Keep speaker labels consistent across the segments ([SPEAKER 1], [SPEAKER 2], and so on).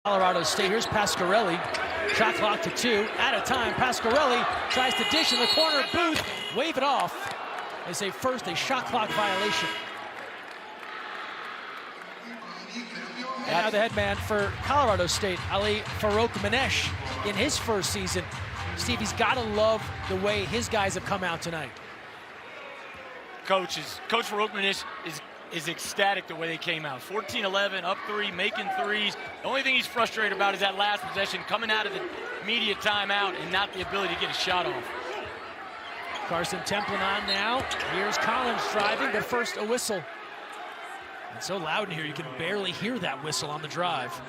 [SPEAKER 1] Colorado State. Here's Pasquarelli. Shot clock to 2. At a time, Pasquarelli tries to dish in the corner. Booth, wave it off. They say first a shot clock violation. And now the headman for Colorado State, Ali Farouk-Manesh, in his first season. Stevie's got to love the way his guys have come out tonight.
[SPEAKER 2] Coach Farouk-Manesh is ecstatic the way they came out. 14-11, up 3, making threes. The only thing he's frustrated about is that last possession coming out of the immediate timeout and not the ability to get a shot off.
[SPEAKER 1] Carson Templin on now. Here's Collins driving, but first a whistle. It's so loud in here, you can barely hear that whistle on the drive.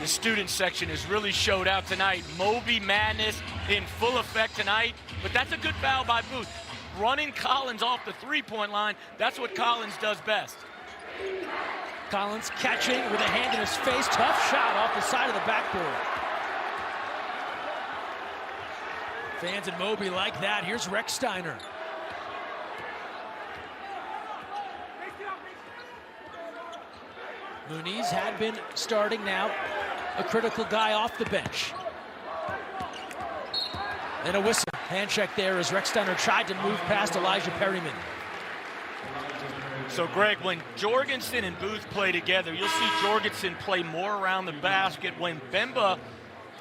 [SPEAKER 2] The student section has really showed out tonight. Moby madness in full effect tonight, but that's a good foul by Booth. Running Collins off the three-point line, that's what Collins does best.
[SPEAKER 1] Collins catching with a hand in his face. Tough shot off the side of the backboard. Fans in Moby like that. Here's Rex Steiner. Muniz had been starting, now a critical guy off the bench. And a whistle. Hand check there as Rex Steiner tried to move past Elijah Perryman.
[SPEAKER 2] So, Greg, when Jorgensen and Booth play together, you'll see Jorgensen play more around the basket. When Bemba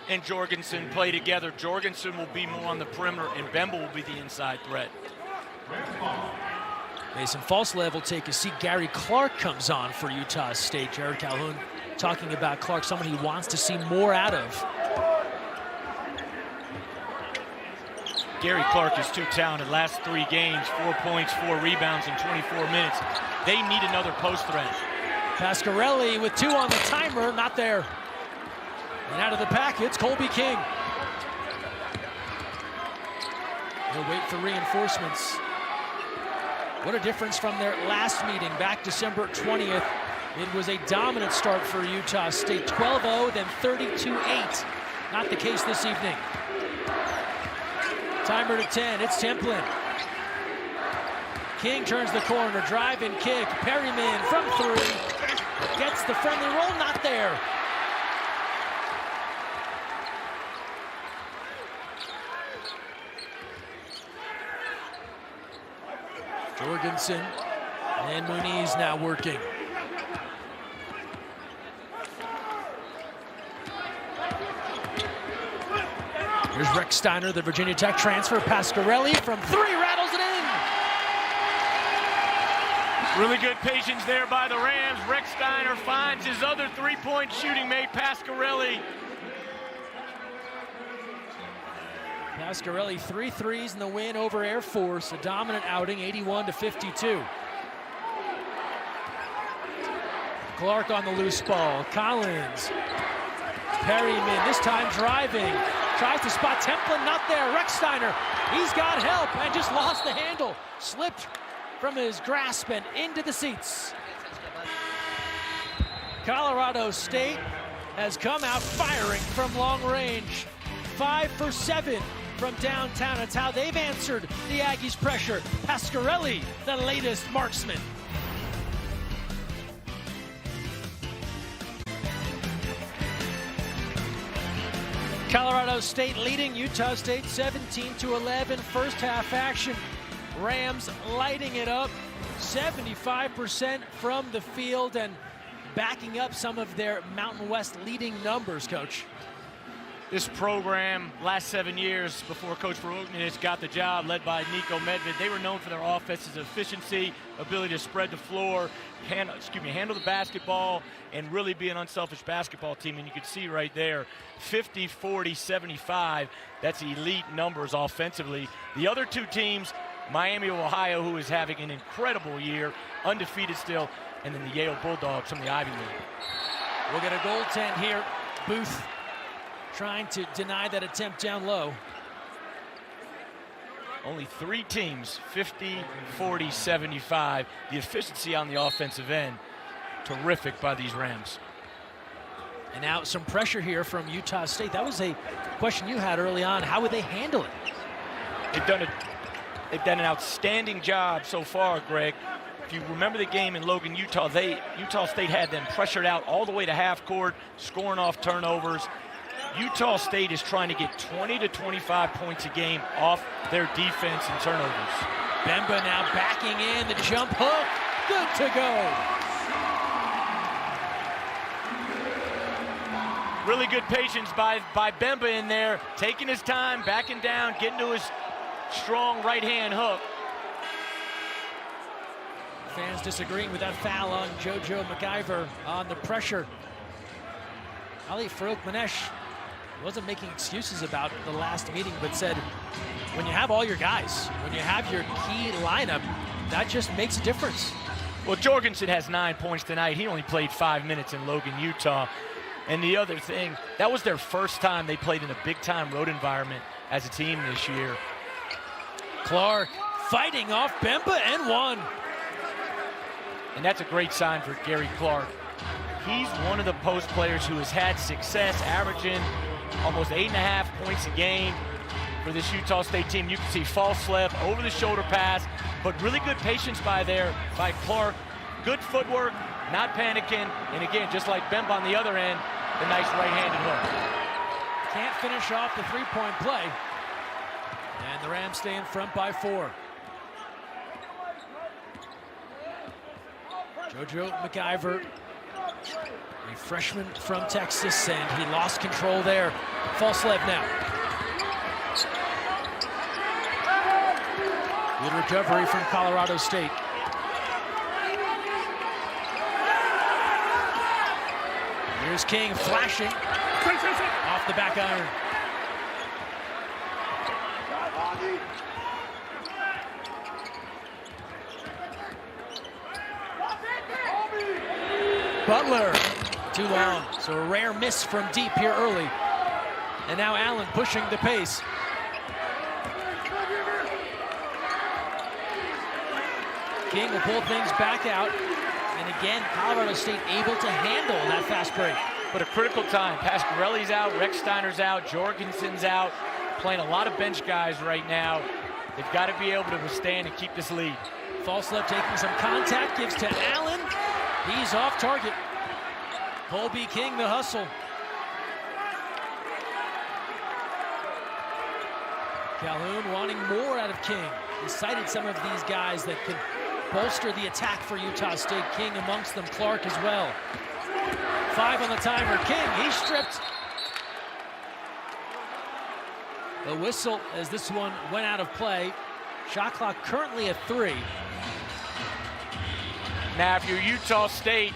[SPEAKER 2] and Jorgensen play together, Jorgensen will be more on the perimeter and Bemba will be the inside threat.
[SPEAKER 1] Mason Falslev will take a seat. Gary Clark comes on for Utah State. Jared Calhoun talking about Clark, someone he wants to see more out of.
[SPEAKER 2] Gary Clark is too talented. Last 3 games, 4 points, 4 rebounds in 24 minutes. They need another post threat.
[SPEAKER 1] Pasquarelli with 2 on the timer, not there. And out of the packets, Colby King. He'll wait for reinforcements. What a difference from their last meeting back December 20th. It was a dominant start for Utah State. 12-0, then 32-8. Not the case this evening. Timer to 10, it's Templin. King turns the corner, drive and kick. Perryman from 3. Gets the friendly roll, not there. Jorgensen and Muniz now working. Here's Rex Steiner, the Virginia Tech transfer. Pasquarelli from 3, rattles it in.
[SPEAKER 2] Really good patience there by the Rams. Rex Steiner finds his other 3-point shooting mate, Pasquarelli.
[SPEAKER 1] Pasquarelli, 3 threes in the win over Air Force. A dominant outing, 81-52. Clark on the loose ball. Collins. Perryman, this time driving. Tries to spot Templin, not there. Rex Steiner, he's got help and just lost the handle. Slipped from his grasp and into the seats. Colorado State has come out firing from long range. 5 for 7 from downtown. It's how they've answered the Aggies' pressure. Pasquarelli, the latest marksman. Colorado State leading Utah State 17-11. First half action. Rams lighting it up. 75% from the field and backing up some of their Mountain West leading numbers, Coach.
[SPEAKER 2] This program, last 7 years before Coach Farouk-Manesh got the job, led by Nico Medved, they were known for their offense's efficiency, ability to spread the floor, handle the basketball, and really be an unselfish basketball team. And you can see right there, 50, 40, 75, that's elite numbers offensively. The other 2 teams, Miami of Ohio, who is having an incredible year, undefeated still, and then the Yale Bulldogs from the Ivy League.
[SPEAKER 1] We'll get a goaltend here. Booth trying to deny that attempt down low.
[SPEAKER 2] Only 3 teams, 50, 40, 75. The efficiency on the offensive end, terrific by these Rams.
[SPEAKER 1] And now some pressure here from Utah State. That was a question you had early on. How would they handle it?
[SPEAKER 2] They've done an outstanding job so far, Greg, if you remember the game in Logan, Utah State had them pressured out all the way to half court, scoring off turnovers. Utah State is trying to get 20 to 25 points a game off their defense and turnovers.
[SPEAKER 1] Bemba now backing in, the jump hook, good to go.
[SPEAKER 2] Really good patience by Bemba in there, taking his time, backing down, getting to his strong right-hand hook.
[SPEAKER 1] Fans disagreeing with that foul on JoJo McIver on the pressure. Ali Farouk-Manesh wasn't making excuses about the last meeting, but said when you have all your guys, when you have your key lineup, that just makes a difference.
[SPEAKER 2] Well, Jorgensen has 9 points tonight. He only played 5 minutes in Logan, Utah. And the other thing, that was their first time they played in a big-time road environment as a team this year.
[SPEAKER 1] Clark fighting off Bemba and one.
[SPEAKER 2] And that's a great sign for Gary Clark. He's one of the post players who has had success, averaging almost 8.5 points a game for this Utah State team. You can see false slip, over-the-shoulder pass, but really good patience by Clark. Good footwork, not panicking, and again, just like Bemba on the other end, the nice right-handed hook.
[SPEAKER 1] Can't finish off the three-point play. And the Rams stay in front by 4. JoJo McIver, a freshman from Texas, and he lost control there. False slip now. Good recovery from Colorado State. Here's King flashing off the back iron. Butler, too long, so a rare miss from deep here early. And now Allen pushing the pace. King will pull things back out. And again, Colorado State able to handle that fast break.
[SPEAKER 2] But a critical time. Pasquarelli's out, Rex Steiner's out, Jorgensen's out. Playing a lot of bench guys right now. They've got to be able to withstand and keep this lead.
[SPEAKER 1] False left taking some contact, gives to Allen. He's off target. Colby King the hustle. Calhoun wanting more out of King. He cited some of these guys that could bolster the attack for Utah State. King amongst them, Clark as well. 5 on the timer. King, he's stripped. The whistle as this one went out of play. Shot clock currently at 3.
[SPEAKER 2] Now, if you're Utah State,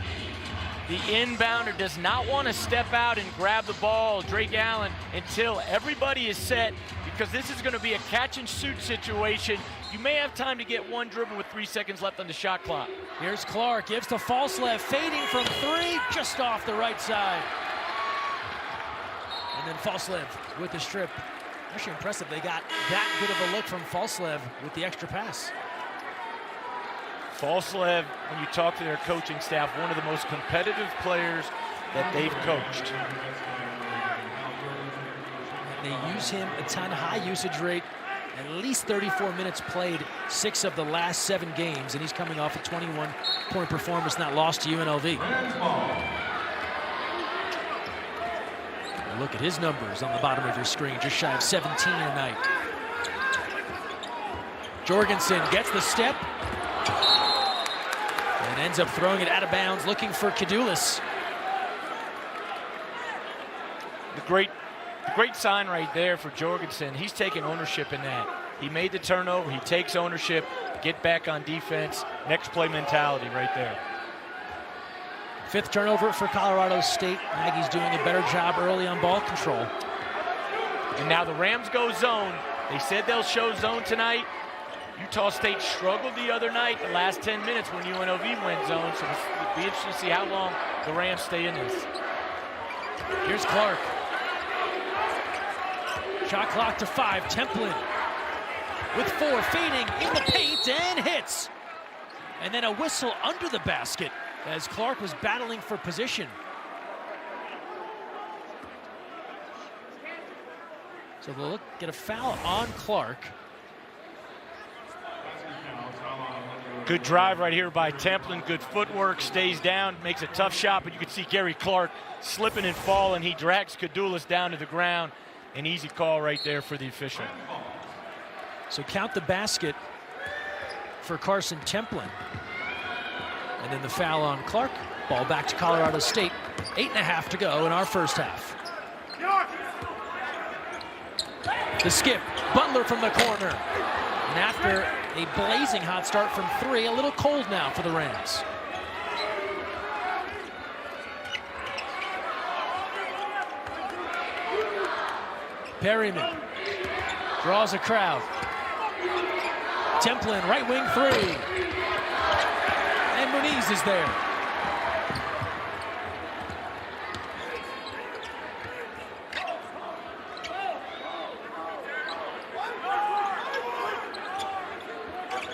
[SPEAKER 2] the inbounder does not want to step out and grab the ball, Drake Allen, until everybody is set, because this is going to be a catch-and-shoot situation. You may have time to get one dribble with 3 seconds left on the shot clock.
[SPEAKER 1] Here's Clark, gives to Falslev, fading from 3, just off the right side. And then Falslev with the strip. Actually impressive they got that good of a look from Falslev with the extra pass.
[SPEAKER 2] Falslev, when you talk to their coaching staff, one of the most competitive players that they've coached.
[SPEAKER 1] And they use him a ton, high usage rate, at least 34 minutes played 6 of the last 7 games, and he's coming off a 21-point performance not lost to UNLV. Look at his numbers on the bottom of your screen, just shy of 17 tonight. Jorgensen gets the step and ends up throwing it out of bounds, looking for Kadoulis.
[SPEAKER 2] The great sign right there for Jorgensen. He's taking ownership in that. He made the turnover, he takes ownership, get back on defense, next play mentality right there.
[SPEAKER 1] 5th turnover for Colorado State. Maggie's doing a better job early on ball control.
[SPEAKER 2] And now the Rams go zone. They said they'll show zone tonight. Utah State struggled the other night, the last 10 minutes when UNLV went zone, so it'll be interesting to see how long the Rams stay in this.
[SPEAKER 1] Here's Clark. Shot clock to 5, Templin with 4, fading in the paint and hits. And then a whistle under the basket as Clark was battling for position. So they'll get a foul on Clark.
[SPEAKER 2] Good drive right here by Templin. Good footwork, stays down, makes a tough shot, but you can see Gary Clark slipping and falling. He drags Cadulas down to the ground. An easy call right there for the official.
[SPEAKER 1] So count the basket for Carson Templin. And then the foul on Clark. Ball back to Colorado State. 8.5 to go in our first half. The skip, Butler from the corner. And after a blazing hot start from 3, a little cold now for the Rams. Perryman draws a crowd. Templin, right wing 3. And Muniz is there.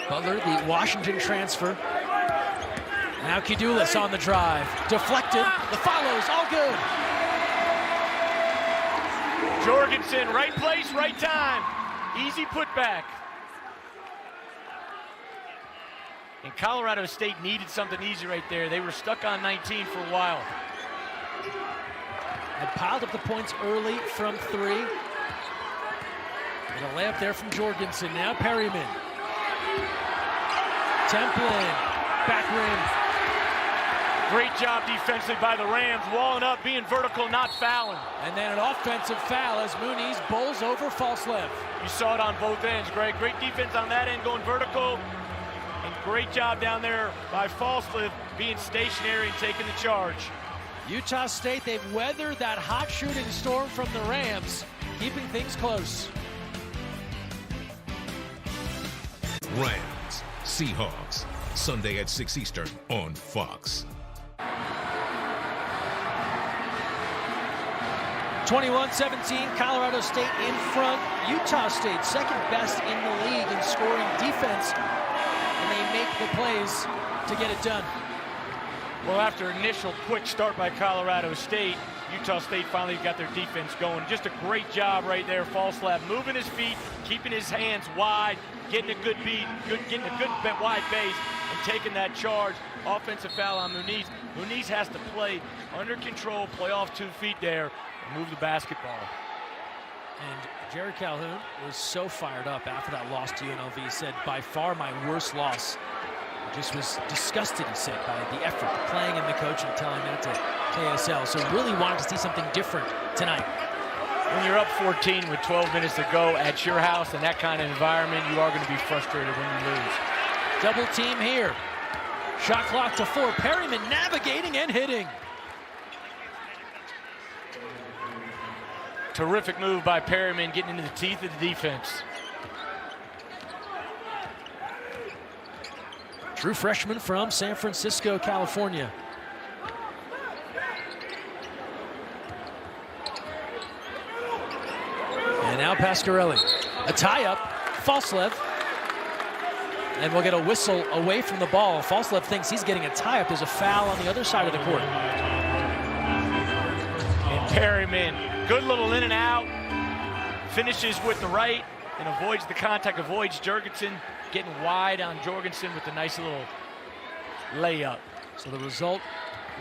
[SPEAKER 1] Butler, the Washington transfer. Now Cadulas on the drive. Deflected. The follows, all good.
[SPEAKER 2] Jorgensen, right place, right time. Easy putback. And Colorado State needed something easy right there. They were stuck on 19 for a while.
[SPEAKER 1] Had piled up the points early from 3. And a layup there from Jorgensen. Now Perryman. Templin, back rim.
[SPEAKER 2] Great job defensively by the Rams, walling up, being vertical, not fouling.
[SPEAKER 1] And then an offensive foul as Muniz bowls over Falslev.
[SPEAKER 2] You saw it on both ends, Greg. Great defense on that end, going vertical. And great job down there by Falslev, being stationary and taking the charge.
[SPEAKER 1] Utah State, they've weathered that hot shooting storm from the Rams, keeping things close.
[SPEAKER 3] Rams, Seahawks, Sunday at 6 Eastern on Fox.
[SPEAKER 1] 21-17, Colorado State in front. Utah State, second best in the league in scoring defense, and they make the plays to get it done.
[SPEAKER 2] Well, after initial quick start by Colorado State, Utah State finally got their defense going. Just a great job right there. Falslev moving his feet, keeping his hands wide, getting a good beat, getting a good wide base, and taking that charge. Offensive foul on Muniz. Muniz has to play under control, play off 2 feet there, and move the basketball.
[SPEAKER 1] And Jerry Calhoun was so fired up after that loss to UNLV. He said, by far my worst loss. He just was disgusted, he said, by the effort, the playing, and the coaching, telling that to KSL. So really wanted to see something different tonight.
[SPEAKER 2] When you're up 14 with 12 minutes to go at your house in that kind of environment, you are going to be frustrated when you lose.
[SPEAKER 1] Double team here. Shot clock to 4. Perryman navigating and hitting.
[SPEAKER 2] Terrific move by Perryman, getting into the teeth of the defense.
[SPEAKER 1] True freshman from San Francisco, California. And now Pasquarelli. A tie-up. Falslev. And we'll get a whistle away from the ball. Falslev thinks he's getting a tie-up. There's a foul on the other side of the court.
[SPEAKER 2] And Perryman, good little in and out. Finishes with the right and avoids the contact, avoids Jorgensen. Getting wide on Jorgensen with a nice little layup.
[SPEAKER 1] So the result,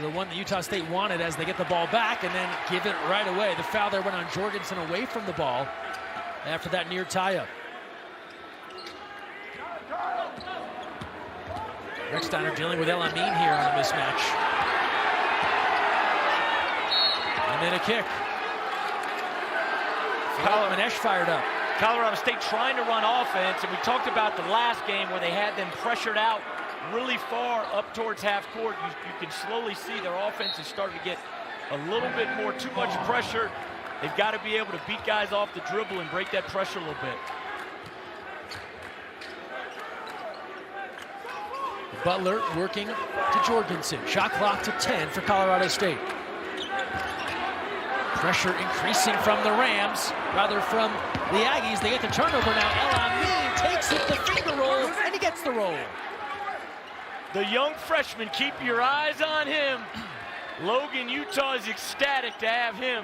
[SPEAKER 1] the one that Utah State wanted as they get the ball back and then give it right away. The foul there went on Jorgensen away from the ball after that near tie-up. Recksteiner dealing with El Amin here on a mismatch. And then a kick. Manesh fired up.
[SPEAKER 2] Colorado State trying to run offense, and we talked about the last game where they had them pressured out really far up towards half court. You can slowly see their offense is starting to get a little bit more, too much pressure. They've got to be able to beat guys off the dribble and break that pressure a little bit.
[SPEAKER 1] Butler working to Jorgensen. Shot clock to 10 for Colorado State. Pressure increasing from the Rams, rather from the Aggies. They get the turnover now. El Amin takes it, the finger roll, and he gets the roll.
[SPEAKER 2] The young freshman, keep your eyes on him. Logan, Utah is ecstatic to have him.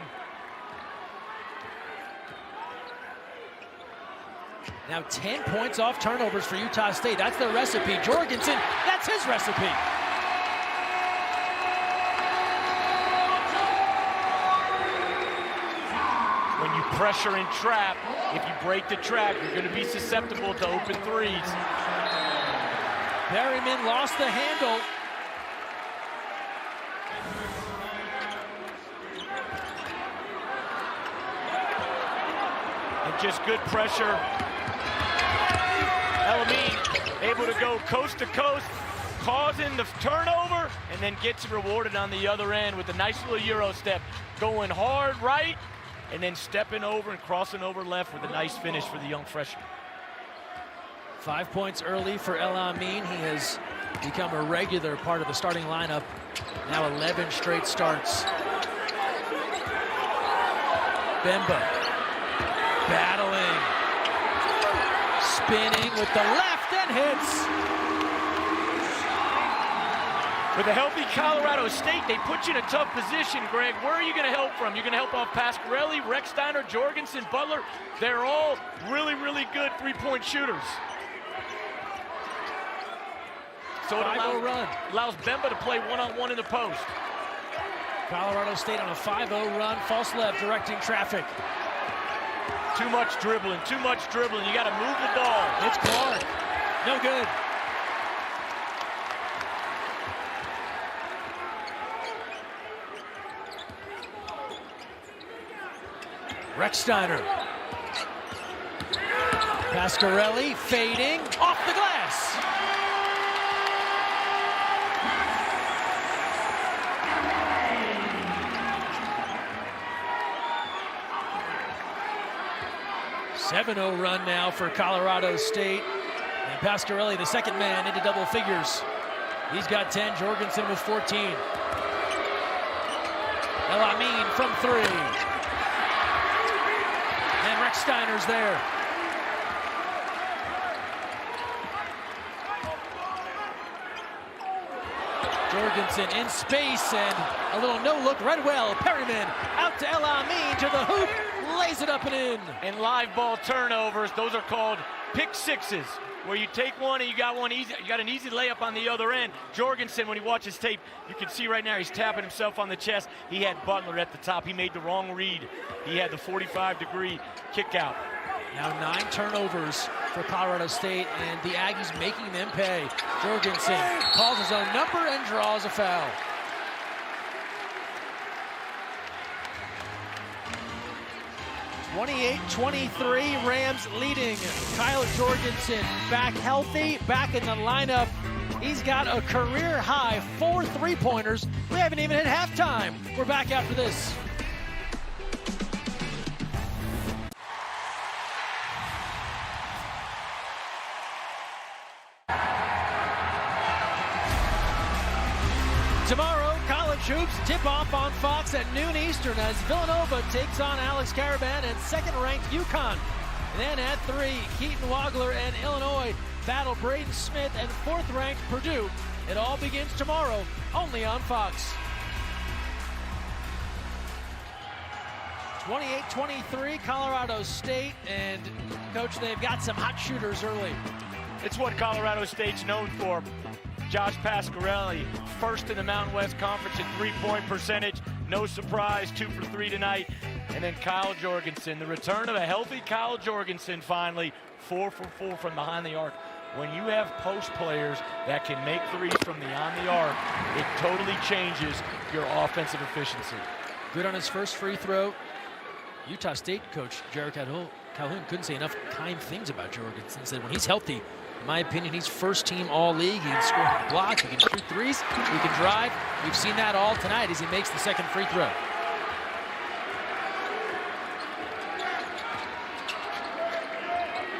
[SPEAKER 1] Now 10 points off turnovers for Utah State. That's their recipe. Jorgensen, that's his recipe.
[SPEAKER 2] When you pressure and trap, if you break the trap, you're going to be susceptible to open threes.
[SPEAKER 1] Berryman lost the handle.
[SPEAKER 2] And just good pressure. Elamine able to go coast to coast, causing the turnover, and then gets rewarded on the other end with a nice little Euro step. Going hard right, and then stepping over and crossing over left with a nice finish for the young freshman.
[SPEAKER 1] 5 points early for Elamine. He has become a regular part of the starting lineup. Now 11 straight starts. Bemba battling, spinning with the left and hits.
[SPEAKER 2] With a healthy Colorado State, they put you in a tough position, Greg. Where are you going to help from? You're going to help off Pasquarelli, Rexsteiner, Jorgensen, Butler. They're all really, really good three-point shooters. So it allows Bemba to play one-on-one in the post.
[SPEAKER 1] Colorado State on a 5-0 run. False left directing traffic.
[SPEAKER 2] Too much dribbling, too much dribbling. You got to move the ball.
[SPEAKER 1] It's Clark. No good. Rexsteiner. Pasquarelli fading off the glass. A 7-0 run now for Colorado State. And Pasquarelli, the second man, into double figures. He's got 10, Jorgensen with 14. Elamine from 3. And Rexsteiner's there. Jorgensen in space and a little no-look right well. Perryman out to Elamine to the hoop, lays it up and in.
[SPEAKER 2] And live ball turnovers, those are called pick sixes, where you take one and you got one easy, you got an easy layup on the other end. Jorgensen, when he watches tape, you can see right now he's tapping himself on the chest. He had Butler at the top. He made the wrong read. He had the 45-degree kick out.
[SPEAKER 1] Now 9 turnovers for Colorado State, and the Aggies making them pay. Jorgensen calls his own number and draws a foul. (28-23), Rams leading. Kyle Jorgensen back healthy, back in the lineup. He's got a career-high 4 3-pointers. We haven't even hit halftime. We're back after this. Tomorrow, college hoops tip-off on Fox at noon Eastern as Villanova takes on Alex Caravan and second-ranked UConn. Then at 3, Keaton Wagler and Illinois battle Braden Smith and fourth-ranked Purdue. It all begins tomorrow, only on Fox. 28-23, Colorado State, and Coach, they've got some hot shooters early.
[SPEAKER 2] It's what Colorado State's known for. Josh Pasquarelli, first in the Mountain West Conference in three-point percentage. No surprise, 2 for 3 tonight. And then Kyle Jorgensen, the return of a healthy Kyle Jorgensen finally, 4 for 4 from behind the arc. When you have post players that can make threes from beyond the arc, it totally changes your offensive efficiency.
[SPEAKER 1] Good on his first free throw. Utah State coach Jared Calhoun couldn't say enough kind things about Jorgensen. Said when he's healthy, in my opinion, he's first-team all-league. He can score a block, he can shoot threes, he can drive. We've seen that all tonight as he makes the second free throw.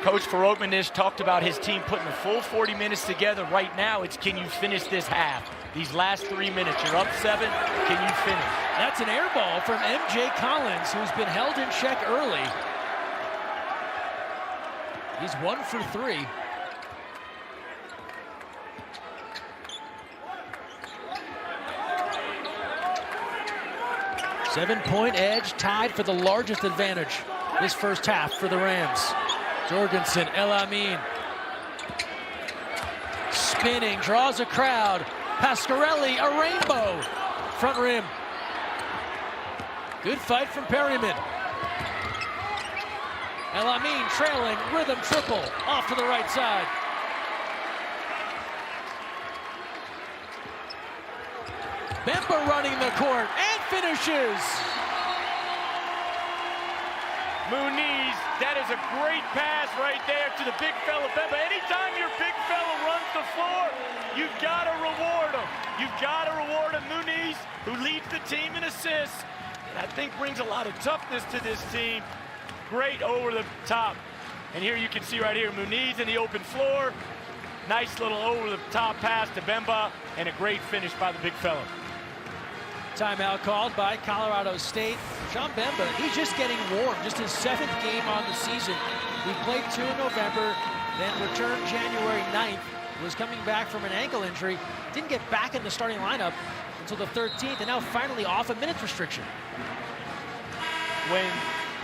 [SPEAKER 2] Coach Ferogman has talked about his team putting the full 40 minutes together. Right now, it's can you finish this half? These last 3 minutes, you're up 7, can you finish?
[SPEAKER 1] That's an air ball from MJ Collins, who's been held in check early. He's 1 for 3. Seven-point edge, tied for the largest advantage this first half for the Rams. Jorgensen, El Amin. Spinning, draws a crowd. Pasquarelli, a rainbow. Front rim. Good fight from Perryman. El Amin trailing, rhythm triple, off to the right side. Bemba running the court and finishes.
[SPEAKER 2] Muniz, that is a great pass right there to the big fella Bemba. Anytime your big fella runs the floor, you've got to reward him. You've got to reward him. Muniz, who leads the team in assists, and I think brings a lot of toughness to this team. Great over the top. And here you can see right here, Muniz in the open floor. Nice little over the top pass to Bemba, and a great finish by the big fella.
[SPEAKER 1] Timeout called by Colorado State. Sean Bemba, he's just getting warm. Just his 7th game on the season. He played 2 in November, then returned January 9th. Was coming back from an ankle injury. Didn't get back in the starting lineup until the 13th, and now finally off a minutes restriction.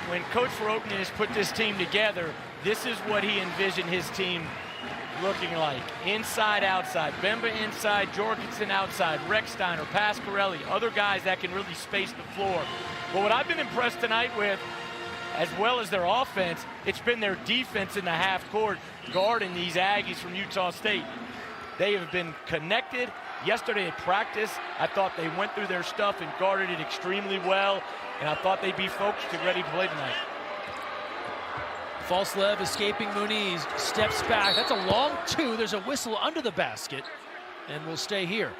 [SPEAKER 2] When Coach Veroknen has put this team together, this is what he envisioned his team looking like. Inside, outside. Bemba inside, Jorgensen outside, Rechsteiner, Pasquarelli, other guys that can really space the floor. But what I've been impressed tonight with, as well as their offense, it's been their defense in the half court guarding these Aggies from Utah State. They have been connected. Yesterday at practice, I thought they went through their stuff and guarded it extremely well, and I thought they'd be focused and ready to play tonight.
[SPEAKER 1] Falslev escaping Muniz, steps back. That's a long 2. There's a whistle under the basket, and we'll stay here.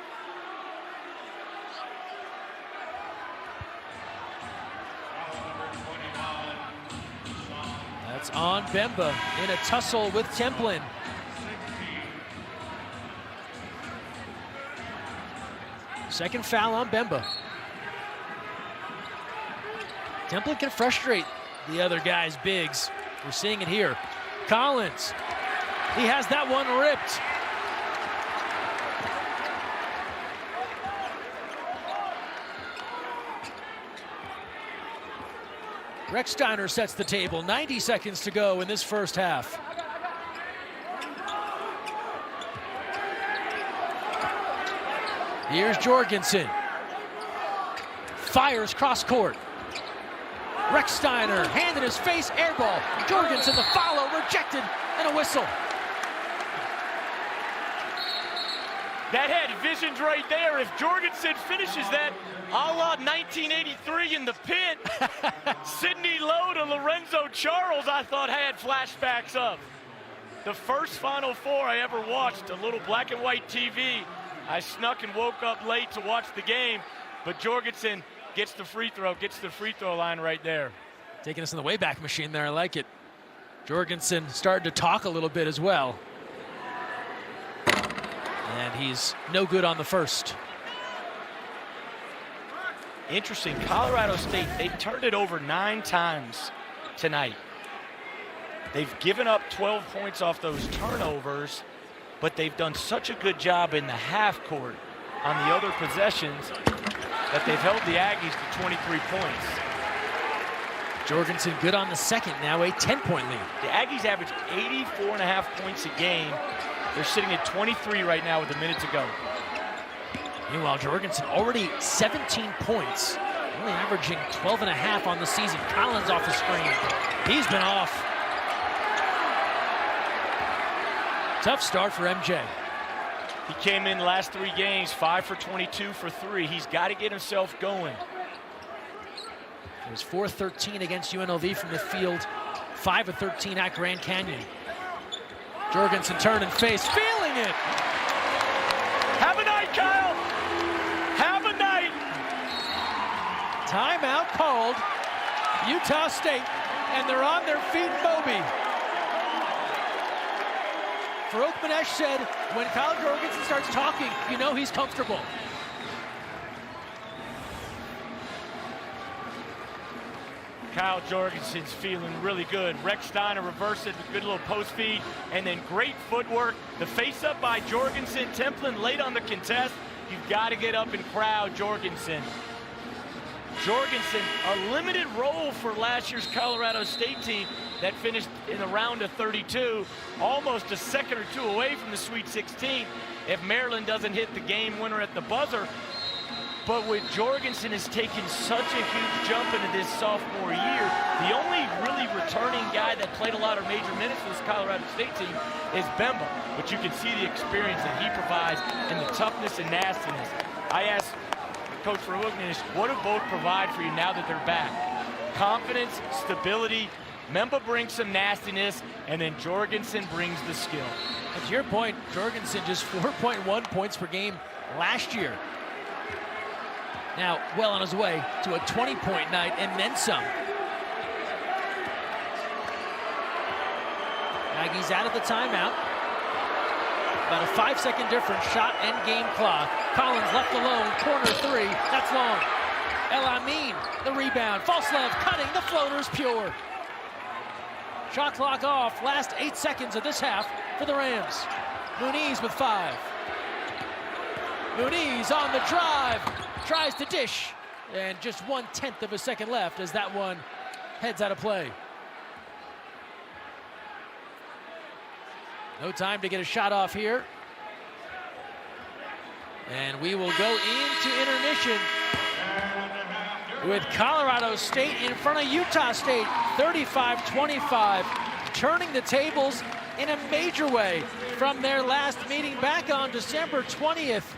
[SPEAKER 1] That's on Bemba in a tussle with Templin. Second foul on Bemba. Templin can frustrate the other guys' bigs. We're seeing it here. Collins, he has that one ripped. Rechsteiner sets the table. 90 seconds to go in this first half. Here's Jorgensen. Fires cross court. Rechsteiner, hand in his face, air ball. Jorgensen, the follow, rejected, and a whistle.
[SPEAKER 2] That had visions right there. If Jorgensen finishes that a la 1983 in the pit, Sidney Lowe to Lorenzo Charles, I thought had flashbacks of. The first Final Four I ever watched, a little black and white TV. I snuck and woke up late to watch the game, but Jorgensen gets the free throw line right there.
[SPEAKER 1] Taking us in the Wayback Machine there, I like it. Jorgensen started to talk a little bit as well. And he's no good on the first.
[SPEAKER 2] Interesting, Colorado State, they've turned it over 9 times tonight. They've given up 12 points off those turnovers, but they've done such a good job in the half court on the other possessions that they've held the Aggies to 23 points.
[SPEAKER 1] Jorgensen good on the second, now a 10-point lead.
[SPEAKER 2] The Aggies average 84.5 points a game. They're sitting at 23 right now with a minute to go.
[SPEAKER 1] Meanwhile, Jorgensen already 17 points, only averaging 12.5 on the season. Collins off the screen. He's been off. Tough start for MJ.
[SPEAKER 2] He came in the last 3 games, 5 for 22 for 3. He's got to get himself going.
[SPEAKER 1] It was 4-13 against UNLV from the field, 5 of 13 at Grand Canyon. Jorgensen turn and face, feeling it.
[SPEAKER 2] Have a night, Kyle. Have a night.
[SPEAKER 1] Timeout called. Utah State, and they're on their feet, Moby. Veroknen said, when Kyle Jorgensen starts talking, you know he's comfortable.
[SPEAKER 2] Kyle Jorgensen's feeling really good. Rechsteiner reversed it with a good little post feed, and then great footwork. The face up by Jorgensen. Templin late on the contest. You've got to get up and crowd Jorgensen. Jorgensen, a limited role for last year's Colorado State team that finished in the round of 32, almost a second or two away from the Sweet 16 if Maryland doesn't hit the game winner at the buzzer. But with Jorgensen has taken such a huge jump into this sophomore year, the only really returning guy that played a lot of major minutes for this Colorado State team is Bemba. But you can see the experience that he provides and the toughness and nastiness. I asked Coach Verhoeven, what do both provide for you now that they're back? Confidence, stability. Memba brings some nastiness, and then Jorgensen brings the skill.
[SPEAKER 1] And to your point, Jorgensen just 4.1 points per game last year. Now, well on his way to a 20-point night and then some. Aggies out of the timeout. About a 5-second difference, shot and game clock. Collins left alone, corner three, that's long. El Amin, the rebound. Falslev cutting, the floater's pure. Shot clock off, last 8 seconds of this half for the Rams. Muniz with 5. Muniz on the drive, tries to dish, and just 1/10 of a second left as that one heads out of play. No time to get a shot off here. And we will go into intermission with Colorado State in front of Utah State, 35-25, turning the tables in a major way from their last meeting back on December 20th.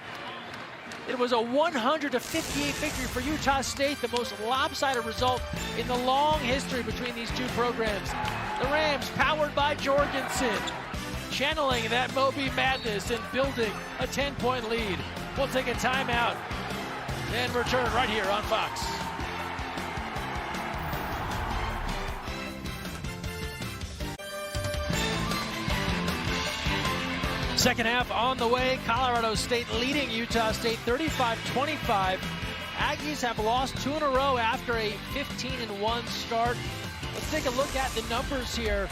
[SPEAKER 1] It was a 100-58 victory for Utah State, the most lopsided result in the long history between these two programs. The Rams, powered by Jorgensen, channeling that Moby madness and building a 10-point lead. We'll take a timeout and return right here on Fox. Second half on the way. Colorado State leading Utah State 35-25. Aggies have lost 2 in a row after a 15-1 start. Let's take a look at the numbers here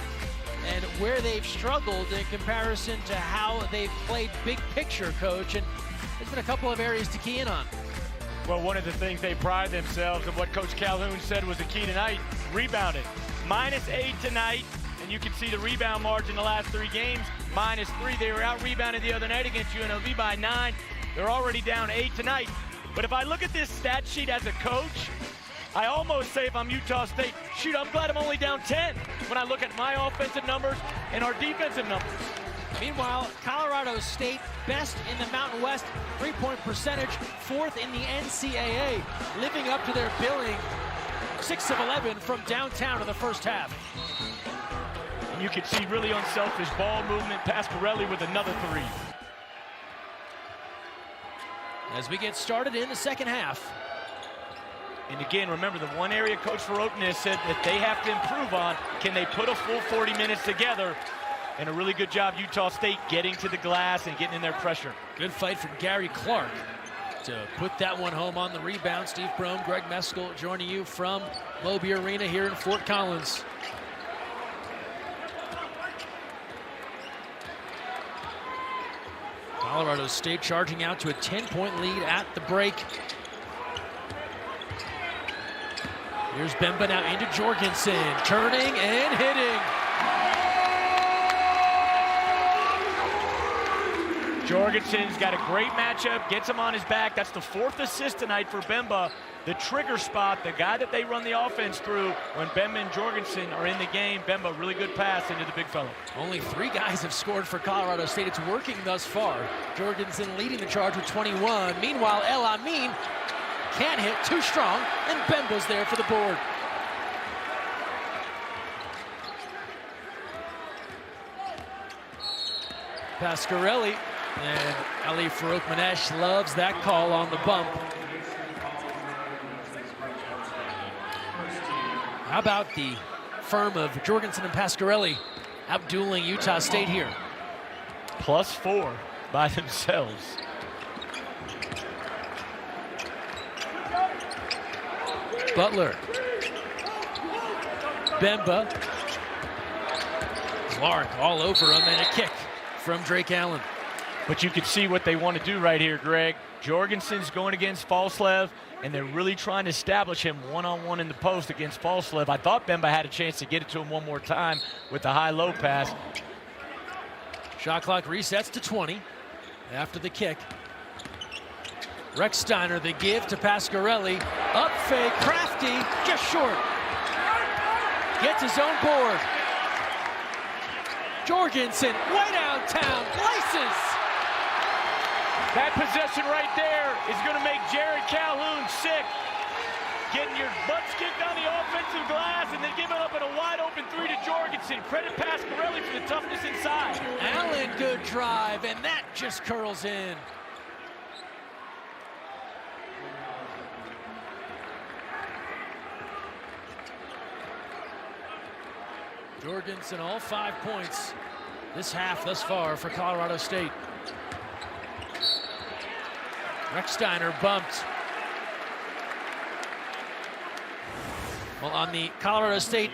[SPEAKER 1] and where they've struggled in comparison to how they've played big picture, Coach. And there's been a couple of areas to key in on.
[SPEAKER 2] Well, one of the things they pride themselves, and what Coach Calhoun said was the key tonight, rebounding. -8 tonight, and you can see the rebound margin the last 3 games, -3. They were out-rebounded the other night against UNLV by 9. They're already down 8 tonight. But if I look at this stat sheet as a coach, I almost say if I'm Utah State, shoot, I'm glad I'm only down 10 when I look at my offensive numbers and our defensive numbers.
[SPEAKER 1] Meanwhile, Colorado State best in the Mountain West, 3-point percentage, 4th in the NCAA, living up to their billing, 6 of 11 from downtown in the first half.
[SPEAKER 2] And you can see really unselfish ball movement. Pasquarelli with another 3.
[SPEAKER 1] As we get started in the second half.
[SPEAKER 2] And again, remember the one area Coach Verhoeven has said that they have to improve on, can they put a full 40 minutes together? And a really good job, Utah State, getting to the glass and getting in their pressure.
[SPEAKER 1] Good fight from Gary Clark to put that one home on the rebound. Steve Brome, Greg Meskel joining you from Moby Arena here in Fort Collins. Colorado State charging out to a 10-point lead at the break. Here's Bemba now into Jorgensen, turning and hitting.
[SPEAKER 2] Jorgensen's got a great matchup, gets him on his back. That's the 4th assist tonight for Bemba. The trigger spot, the guy that they run the offense through when Bemba and Jorgensen are in the game. Bemba, really good pass into the big fella.
[SPEAKER 1] Only 3 guys have scored for Colorado State. It's working thus far. Jorgensen leading the charge with 21. Meanwhile, El Amin can't hit, too strong, and Bemba's there for the board. Pasquarelli, and Ali Farouk-Manesh loves that call on the bump. How about the firm of Jorgensen and Pasquarelli outdueling Utah State here?
[SPEAKER 2] +4 by themselves.
[SPEAKER 1] Butler. Bemba. Clark all over him, and a kick from Drake Allen.
[SPEAKER 2] But you can see what they want to do right here, Greg. Jorgensen's going against Falslev. and they're really trying to establish him one-on-one in the post against Falslev. I thought Bemba had a chance to get it to him one more time with the high-low pass.
[SPEAKER 1] Shot clock resets to 20 after the kick. Rechsteiner, the give to Pasquarelli. Up fake, Crafty, just short. Gets his own board. Jorgensen, way downtown, places.
[SPEAKER 2] That possession right there is going to make Jared Calhoun sick. Getting your butts kicked on the offensive glass and then giving up at a wide-open three to Jorgensen. Credit Pasquarelli for the toughness inside.
[SPEAKER 1] Allen, good drive, and that just curls in. Jorgensen, all 5 points this half thus far for Colorado State. Rechsteiner bumped. Well, on the Colorado State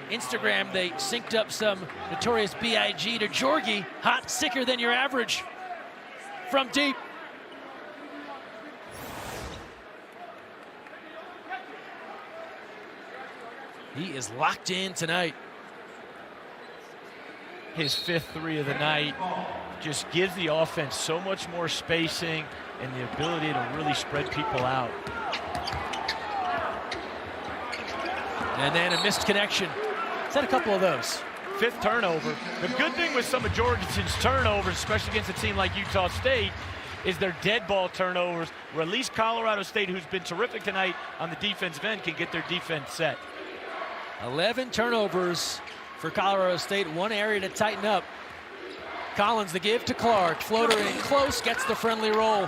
[SPEAKER 1] Instagram, they synced up some Notorious B.I.G. to Jorgie. Hot, sicker than your average from deep. He is locked in tonight.
[SPEAKER 2] His 5th three of the night just gives the offense so much more spacing and the ability to really spread people out.
[SPEAKER 1] And then a missed connection. He's had a couple of those.
[SPEAKER 2] 5th turnover. The good thing with some of Jorgensen's turnovers, especially against a team like Utah State, is their dead ball turnovers, where at least Colorado State, who's been terrific tonight on the defensive end, can get their defense set.
[SPEAKER 1] 11 turnovers for Colorado State, one area to tighten up. Collins, the give to Clark. Floater in close, gets the friendly roll.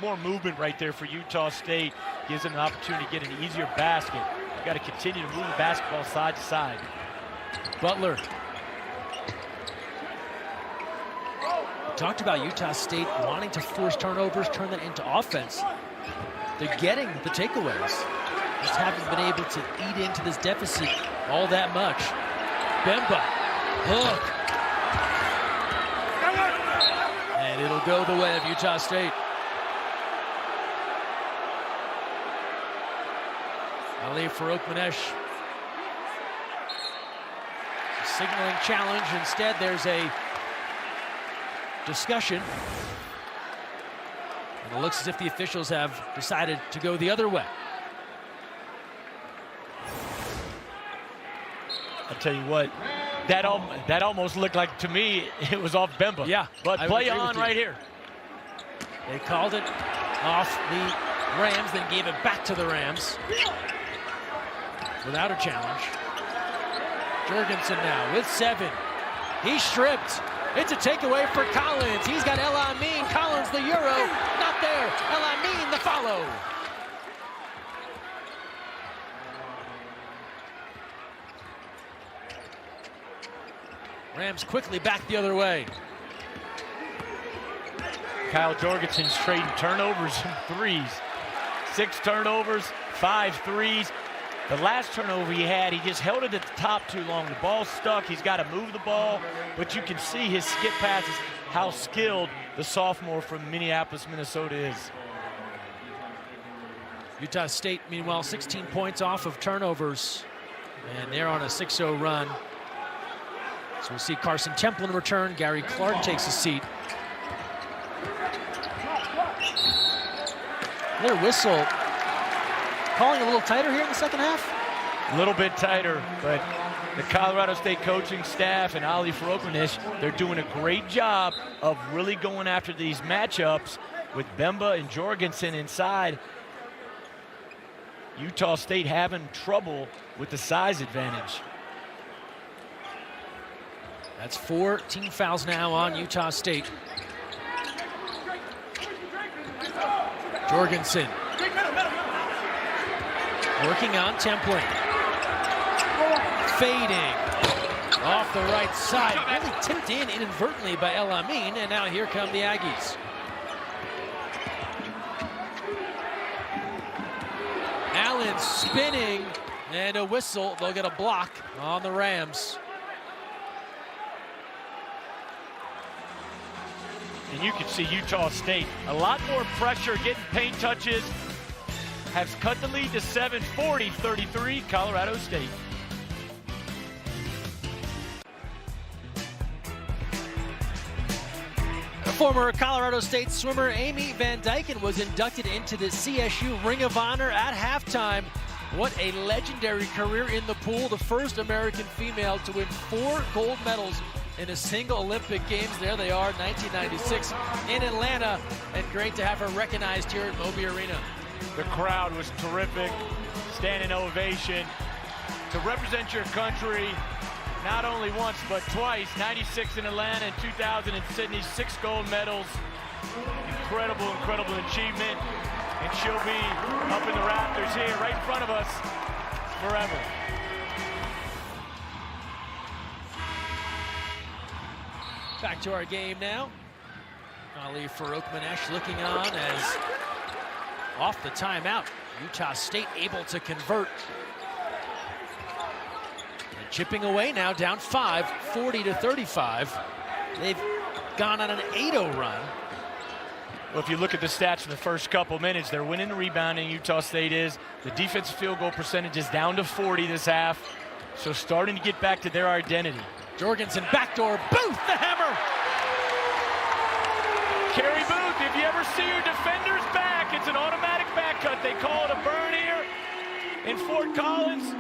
[SPEAKER 2] More movement right there for Utah State. Gives them an opportunity to get an easier basket. You've got to continue to move the basketball side to side.
[SPEAKER 1] Butler. Talked about Utah State wanting to force turnovers, turn that into offense. They're getting the takeaways. Just haven't been able to eat into this deficit all that much. Bemba, hook. And it'll go the way of Utah State. Ali Farouk-Manesh. Signaling challenge. Instead, there's a discussion. And it looks as if the officials have decided to go the other way.
[SPEAKER 2] I'll tell you what, that almost looked like, to me, it was off Bemba.
[SPEAKER 1] Yeah,
[SPEAKER 2] but play on right here.
[SPEAKER 1] They called it off the Rams, then gave it back to the Rams without a challenge. Jorgensen now with 7. He's stripped. It's a takeaway for Collins. He's got El Amin. Collins, the Euro, not there. El Amin, the follow. Rams quickly back the other way.
[SPEAKER 2] Kyle Jorgensen's trading turnovers and threes. 6 turnovers, 5 threes. The last turnover he had, he just held it at the top too long. The ball stuck. He's got to move the ball, but you can see his skip passes, how skilled the sophomore from Minneapolis, Minnesota is.
[SPEAKER 1] Utah State, meanwhile, 16 points off of turnovers, and they're on a 6-0 run. So we'll see Carson Templin return. Gary Clark takes a seat. Their whistle calling a little tighter here in the second half.
[SPEAKER 2] A little bit tighter, but the Colorado State coaching staff and Ali Farouk-Manesh, they're doing a great job of really going after these matchups with Bemba and Jorgensen inside. Utah State having trouble with the size advantage.
[SPEAKER 1] That's 4 team fouls now on Utah State. Jorgensen working on Templin. Fading off the right side. Really tipped in inadvertently by El Amin, and now here come the Aggies. Allen spinning, and a whistle. They'll get a block on the Rams.
[SPEAKER 2] And you can see Utah State, a lot more pressure, getting paint touches, has cut the lead to 7, 40-33, Colorado State.
[SPEAKER 1] Former Colorado State swimmer Amy Van Dyken was inducted into the CSU Ring of Honor at halftime. What a legendary career in the pool. The first American female to win 4 gold medals in a single Olympic Games. There they are, 1996 in Atlanta. And great to have her recognized here at Moby Arena.
[SPEAKER 2] The crowd was terrific. Standing ovation. To represent your country, not only once, but twice, 96 in Atlanta and 2000 in Sydney, 6 gold medals. Incredible, incredible achievement. And she'll be up in the rafters here, right in front of us, forever.
[SPEAKER 1] Back to our game now. Ali Farouk-Manesh looking on as off the timeout. Utah State able to convert. And chipping away now, down 5, 40-35. They've gone on an 8-0 run.
[SPEAKER 2] Well, if you look at the stats in the first couple minutes, they're winning the rebounding, Utah State is. The defensive field goal percentage is down to 40 this half. So starting to get back to their identity.
[SPEAKER 1] Jorgensen, backdoor, Booth, the hammer!
[SPEAKER 2] Kerry Booth, if you ever see your defender's back, it's an automatic back cut. They call it a burn here in Fort Collins.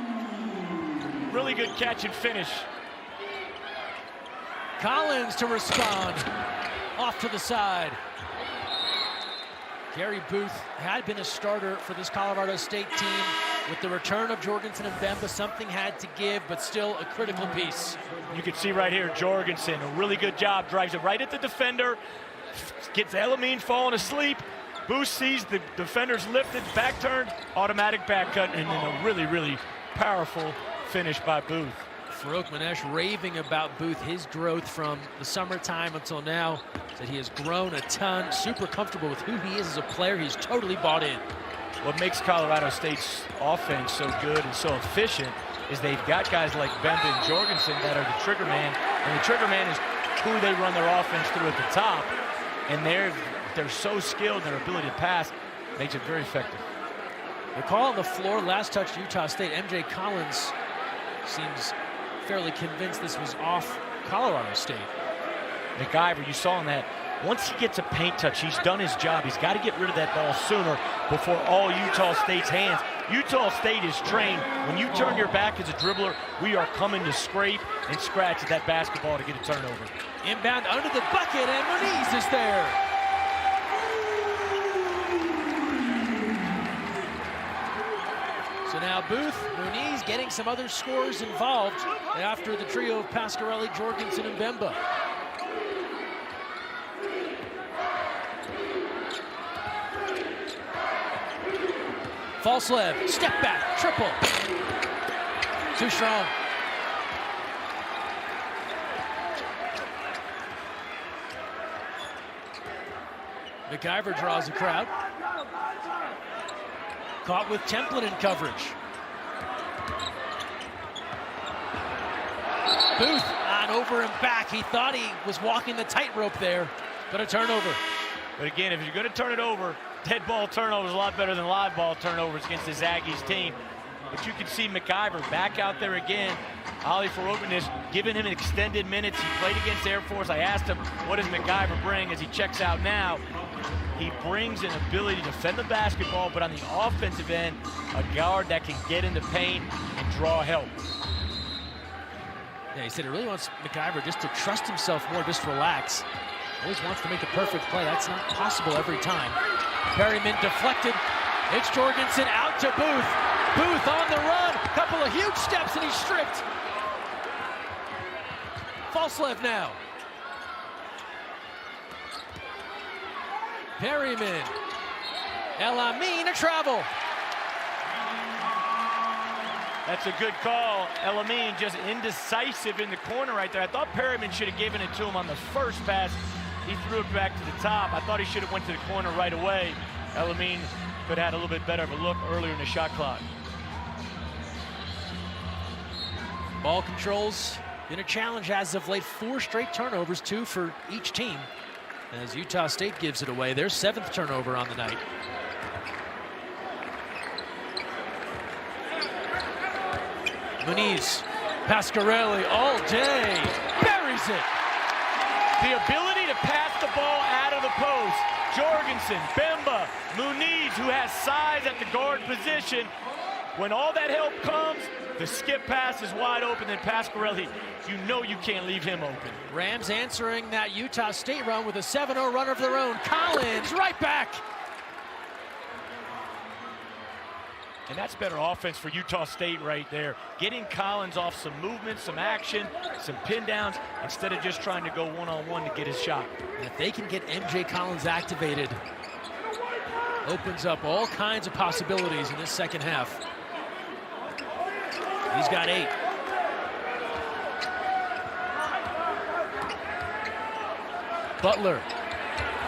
[SPEAKER 2] Really good catch and finish.
[SPEAKER 1] Collins to respond. Off to the side. Kerry Booth had been a starter for this Colorado State team. With the return of Jorgensen and Bemba, something had to give, but still a critical piece.
[SPEAKER 2] You can see right here, Jorgensen, a really good job, drives it right at the defender, gets Elamine falling asleep. Booth sees the defender's lifted, back turned, automatic back cut, and then a really, really powerful finish by Booth.
[SPEAKER 1] Farouk-Manesh raving about Booth, his growth from the summertime until now. Said he has grown a ton, super comfortable with who he is as a player. He's totally bought in.
[SPEAKER 2] What makes Colorado State's offense so good and so efficient is they've got guys like Bemba and Jorgensen that are the trigger man, and the trigger man is who they run their offense through at the top, and they're so skilled in their ability to pass, makes it very effective.
[SPEAKER 1] The call on the floor, last touch Utah State. MJ Collins seems fairly convinced this was off Colorado State.
[SPEAKER 2] McIver, you saw in that, once he gets a paint touch, he's done his job. He's got to get rid of that ball sooner before all Utah State's hands. Utah State is trained. When you turn your back as a dribbler, we are coming to scrape and scratch at that basketball to get a turnover.
[SPEAKER 1] Inbound under the bucket, and Muniz is there. So now Booth, Muniz getting some other scores involved after the trio of Pasquarelli, Jorgensen, and Bemba. Falslev, step back, triple. Too strong. McIver draws the crowd. Caught with Templin in coverage. Booth on over and back. He thought he was walking the tightrope there, but a turnover.
[SPEAKER 2] But again, if you're going to turn it over, dead ball turnover is a lot better than live ball turnovers against the Aggies team. But you can see McIver back out there again. Ali Farouk-Manesh giving him extended minutes. He played against Air Force. I asked him, what does McIver bring as he checks out now? He brings an ability to defend the basketball, but on the offensive end, a guard that can get in the paint and draw help.
[SPEAKER 1] Yeah, he said he really wants McIver just to trust himself more, just relax. Always wants to make the perfect play. That's not possible every time. Perryman deflected. It's Jorgensen out to Booth. Booth on the run. Couple of huge steps and he's stripped. Falslev now. Perryman. Elamine, a travel.
[SPEAKER 2] That's a good call. Elamine just indecisive in the corner right there. I thought Perryman should have given it to him on the first pass. He threw it back to the top. I thought he should have went to the corner right away. Elamine could have had a little bit better of a look earlier in the shot clock.
[SPEAKER 1] Ball controls been a challenge as of late. 4 straight turnovers, 2 for each team. as Utah State gives it away. Their 7th turnover on the night. Muniz, Pasquarelli all day, buries it.
[SPEAKER 2] The ability to pass the ball out of the post. Jorgensen, Bemba, Muniz, who has size at the guard position. When all that help comes, the skip pass is wide open, then Pasquarelli, you know you can't leave him open.
[SPEAKER 1] Rams answering that Utah State run with a 7-0 run of their own. Collins right back.
[SPEAKER 2] And that's better offense for Utah State right there. Getting Collins off some movement, some action, some pin downs, instead of just trying to go one-on-one to get his shot.
[SPEAKER 1] And if they can get MJ Collins activated, opens up all kinds of possibilities in this second half. He's got 8. Butler,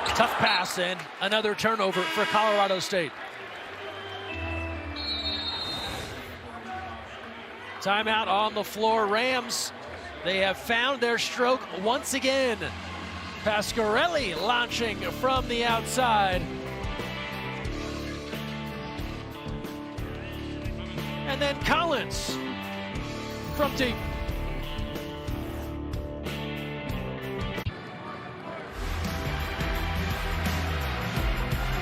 [SPEAKER 1] tough pass, and another turnover for Colorado State. Timeout on the floor. Rams, they have found their stroke once again. Pasquarelli launching from the outside. And then Collins from deep.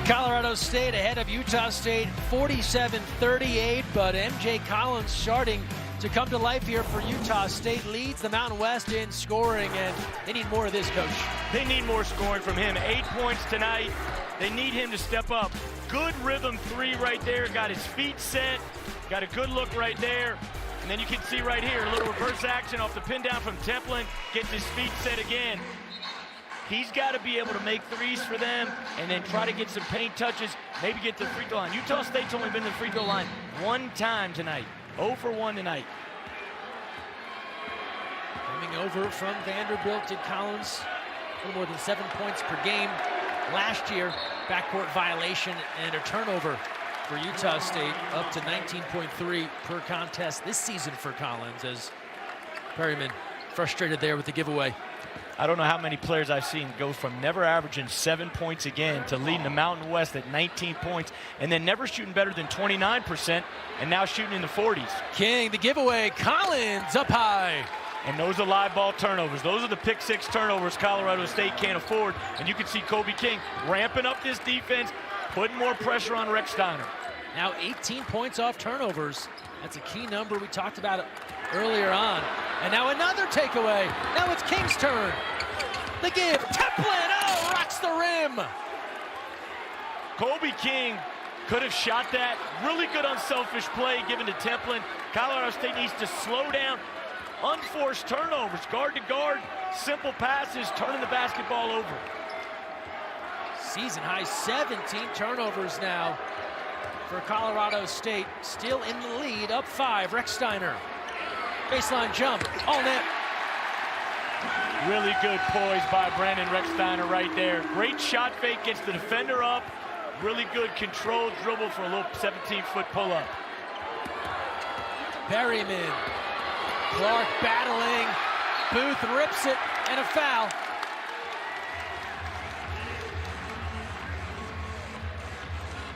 [SPEAKER 1] Colorado State ahead of Utah State 47-38, but MJ Collins starting to come to life here for Utah State. Leads the Mountain West in scoring, and they need more of this, Coach.
[SPEAKER 2] They need more scoring from him. 8 points tonight. They need him to step up. Good rhythm 3 right there. Got his feet set. Got a good look right there. And then you can see right here, a little reverse action off the pin down from Templin. Gets his feet set again. He's got to be able to make threes for them and then try to get some paint touches, maybe get to the free throw line. Utah State's only been to the free throw line 1 time tonight. 0 for 1 tonight.
[SPEAKER 1] Coming over from Vanderbilt, did Collins a little more than 7 points per game last year. Backcourt violation and a turnover for Utah State, up to 19.3 per contest this season for Collins, as Perryman frustrated there with the giveaway.
[SPEAKER 2] I don't know how many players I've seen go from never averaging 7 points again to leading the Mountain West at 19 points and then never shooting better than 29% and now shooting in the 40s.
[SPEAKER 1] King, the giveaway, Collins up high.
[SPEAKER 2] And those are live ball turnovers. Those are the pick 6 turnovers Colorado State can't afford. And you can see Kobe King ramping up this defense, putting more pressure on Rex Steiner.
[SPEAKER 1] Now 18 points off turnovers. That's a key number. We talked about it earlier on. And now another takeaway. Now it's King's turn. The give, Templin, oh, rocks the rim.
[SPEAKER 2] Kobe King could have shot that. Really good unselfish play given to Templin. Colorado State needs to slow down. Unforced turnovers, guard to guard, simple passes, turning the basketball over.
[SPEAKER 1] Season high 17 turnovers now for Colorado State. Still in the lead, up 5, Rex Steiner. Baseline jump, all net.
[SPEAKER 2] Really good poise by Brandon Rex Steiner right there. Great shot fake, gets the defender up. Really good controlled dribble for a little 17-foot pull-up.
[SPEAKER 1] Perryman, Clark battling, Booth rips it, and a foul.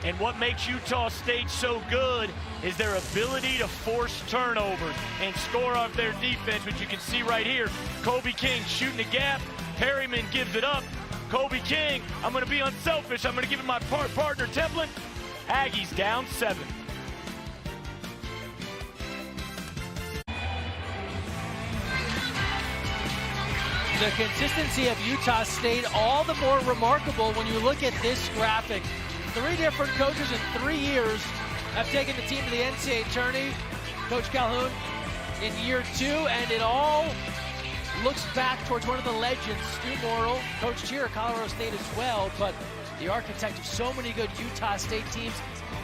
[SPEAKER 2] And what makes Utah State so good is their ability to force turnovers and score off their defense, which you can see right here. Kobe King shooting a gap. Perryman gives it up. Kobe King, I'm going to be unselfish. I'm going to give it my partner, Templin. Aggies down 7.
[SPEAKER 1] The consistency of Utah State all the more remarkable when you look at this graphic. 3 different coaches in 3 years have taken the team to the NCAA tourney. Coach Calhoun in year 2, and it all looks back towards one of the legends, Stu Morrill, coached here at Colorado State as well, but the architect of so many good Utah State teams.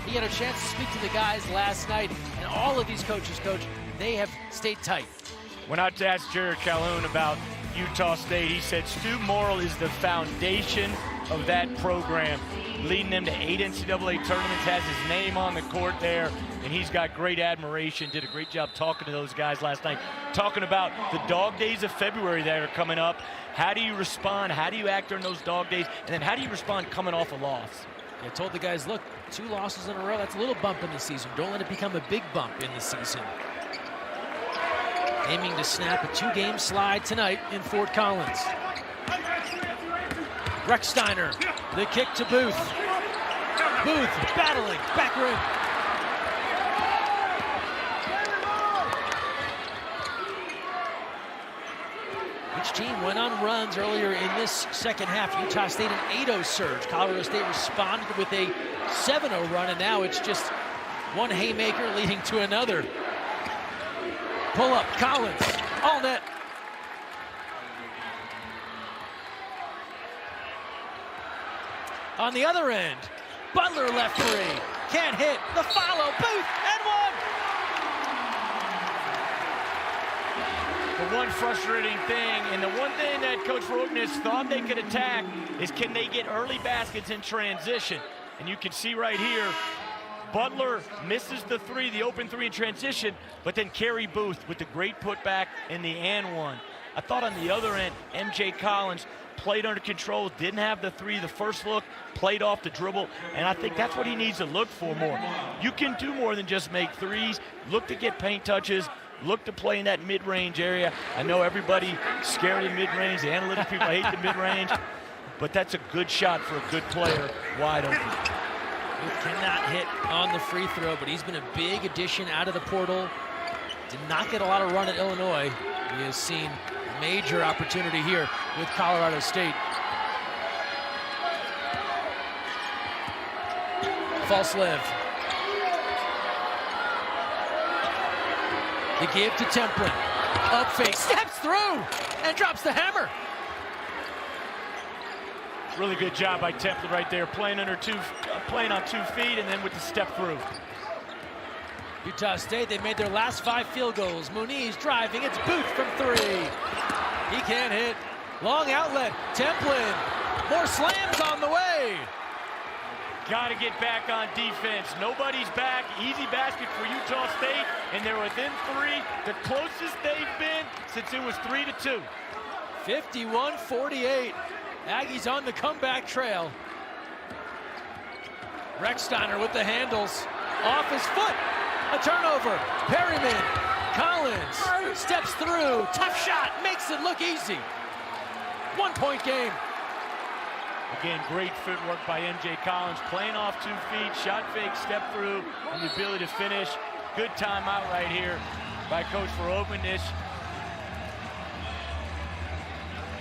[SPEAKER 1] He had a chance to speak to the guys last night, and all of these coaches, Coach, they have stayed tight.
[SPEAKER 2] When I asked Jared Calhoun about Utah State, he said Stu Morrill is the foundation of that program, leading them to 8 NCAA tournaments, has his name on the court there, and he's got great admiration. Did a great job talking to those guys last night, talking about the dog days of February that are coming up. How do you respond? How do you act during those dog days? And then how do you respond coming off a loss?
[SPEAKER 1] I told the guys, look, 2 losses in a row, that's a little bump in the season. Don't let it become a big bump in the season. Aiming to snap a 2-game slide tonight in Fort Collins. Recksteiner, the kick to Booth. Booth battling, back rim. Each team went on runs earlier in this second half. Utah State an 8-0 surge. Colorado State responded with a 7-0 run, and now it's just one haymaker leading to another. Pull up, Collins, all net. On the other end, Butler left free, can't hit, the follow, Booth, and one!
[SPEAKER 2] The one frustrating thing, and the one thing that Coach Rogness thought they could attack is can they get early baskets in transition? And you can see right here, Butler misses the 3, the open 3 in transition, but then Kerry Booth with the great putback in the and one. I thought on the other end, MJ Collins played under control, didn't have the 3 the first look, played off the dribble, and I think that's what he needs to look for more. You can do more than just make 3s, look to get paint touches, look to play in that mid-range area. I know everybody scared of mid-range, the analytic people hate the mid-range, but that's a good shot for a good player wide open.
[SPEAKER 1] He cannot hit on the free throw, but he's been a big addition out of the portal. Did not get a lot of run at Illinois. He has seen major opportunity here with Colorado State. False live. The give to Templin. Up fake, steps through, and drops the hammer.
[SPEAKER 2] Really good job by Templin right there, playing on 2 feet, and then with the step through.
[SPEAKER 1] Utah State, they made their last 5 field goals. Muniz driving, it's Booth from 3. He can't hit. Long outlet, Templin. More slams on the way.
[SPEAKER 2] Got to get back on defense. Nobody's back. Easy basket for Utah State, and they're within 3. The closest they've been since it was 3-2.
[SPEAKER 1] 51-48. Aggies on the comeback trail. Recksteiner with the handles. Off his foot. A turnover. Perryman. Collins steps through. Tough shot. Makes it look easy. 1-point game.
[SPEAKER 2] Again, great footwork by MJ Collins. Playing off 2 feet. Shot fake, step through, and the ability to finish. Good timeout right here by Coach for openness.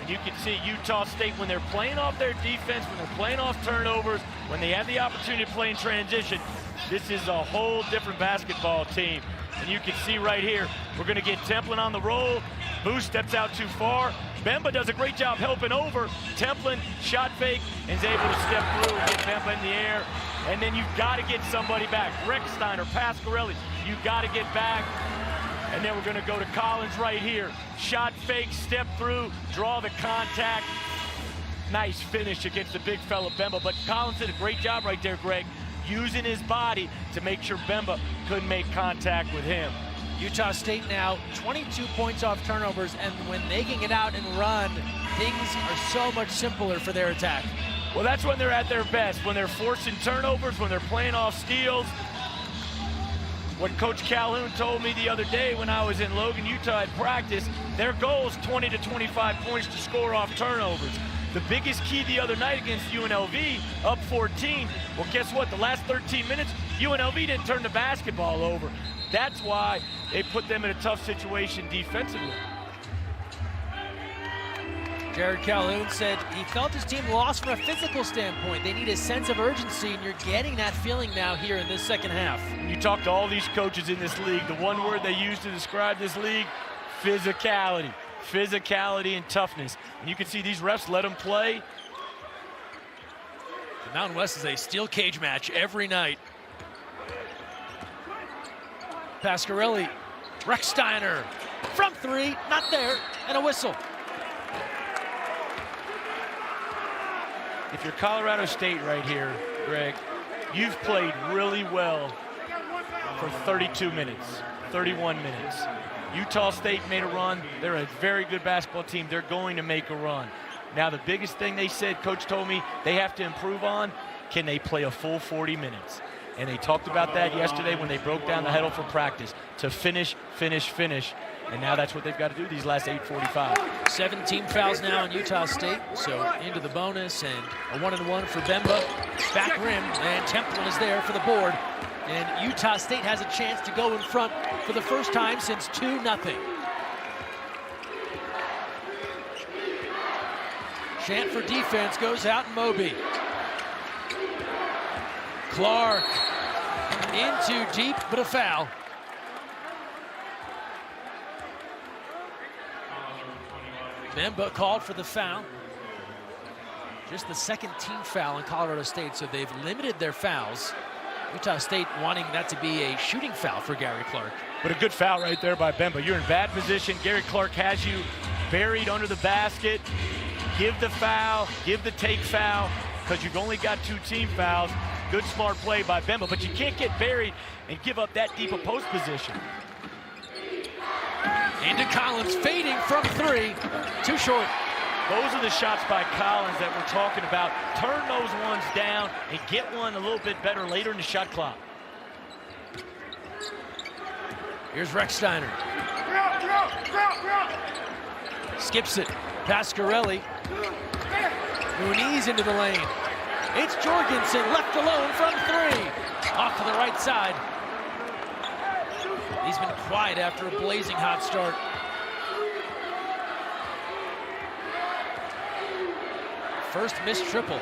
[SPEAKER 2] You can see Utah State, when they're playing off their defense, when they're playing off turnovers, when they have the opportunity to play in transition, this is a whole different basketball team. And you can see right here, we're going to get Templin on the roll. Booth steps out too far. Bemba does a great job helping over. Templin shot fake and is able to step through and get Bemba in the air. And then you've got to get somebody back. Recksteiner, Pasquarelli, you've got to get back. And then we're going to go to Collins right here. Shot fake, step through, draw the contact. Nice finish against the big fella Bemba. But Collins did a great job right there, Greg, using his body to make sure Bemba couldn't make contact with him.
[SPEAKER 1] Utah State now 22 points off turnovers, and when they can get out and run, things are so much simpler for their attack.
[SPEAKER 2] Well, that's when they're at their best, when they're forcing turnovers, when they're playing off steals. What Coach Calhoun told me the other day when I was in Logan, Utah at practice, their goal is 20 to 25 points to score off turnovers. The biggest key the other night against UNLV, up 14. Well, guess what? The last 13 minutes, UNLV didn't turn the basketball over. That's why they put them in a tough situation defensively.
[SPEAKER 1] Jared Calhoun said he felt his team lost from a physical standpoint. They need a sense of urgency, and you're getting that feeling now here in this second half.
[SPEAKER 2] When you talk to all these coaches in this league, the one word they use to describe this league, physicality. Physicality and toughness. And you can see these refs let them play.
[SPEAKER 1] The Mountain West is a steel cage match every night. Pasquarelli, Recksteiner, from 3, not there, and a whistle.
[SPEAKER 2] if you're Colorado State right here, Greg, you've played really well for 32 minutes, 31 minutes. Utah State made a run. They're a very good basketball team. They're going to make a run. Now, the biggest thing they said, Coach told me, they have to improve on, can they play a full 40 minutes? And they talked about that yesterday when they broke down the huddle for practice, to finish, finish, finish. And now that's what they've got to do these last 8:45.
[SPEAKER 1] 17 fouls now on Utah State, so into the bonus, and a 1-and-1 for Bemba. Back rim, and Templin is there for the board. And Utah State has a chance to go in front for the first time since 2-0. Chant for defense goes out, and Moby. Clark in too deep, but a foul. Bemba called for the foul. Just the second team foul in Colorado State, so they've limited their fouls. Utah State wanting that to be a shooting foul for Gary Clark.
[SPEAKER 2] But a good foul right there by Bemba. You're in bad position. Gary Clark has you buried under the basket. Give the foul, give the take foul, because you've only got 2 team fouls. Good, smart play by Bemba, but you can't get buried and give up that deep a post position.
[SPEAKER 1] Into Collins, fading from 3, too short.
[SPEAKER 2] Those are the shots by Collins that we're talking about. Turn those ones down and get one a little bit better later in the shot clock.
[SPEAKER 1] Here's Recksteiner. Skips it. Pasquarelli. Muniz into the lane. It's Jorgensen left alone from 3. Off to the right side. He's been quiet after a blazing hot start. First missed triple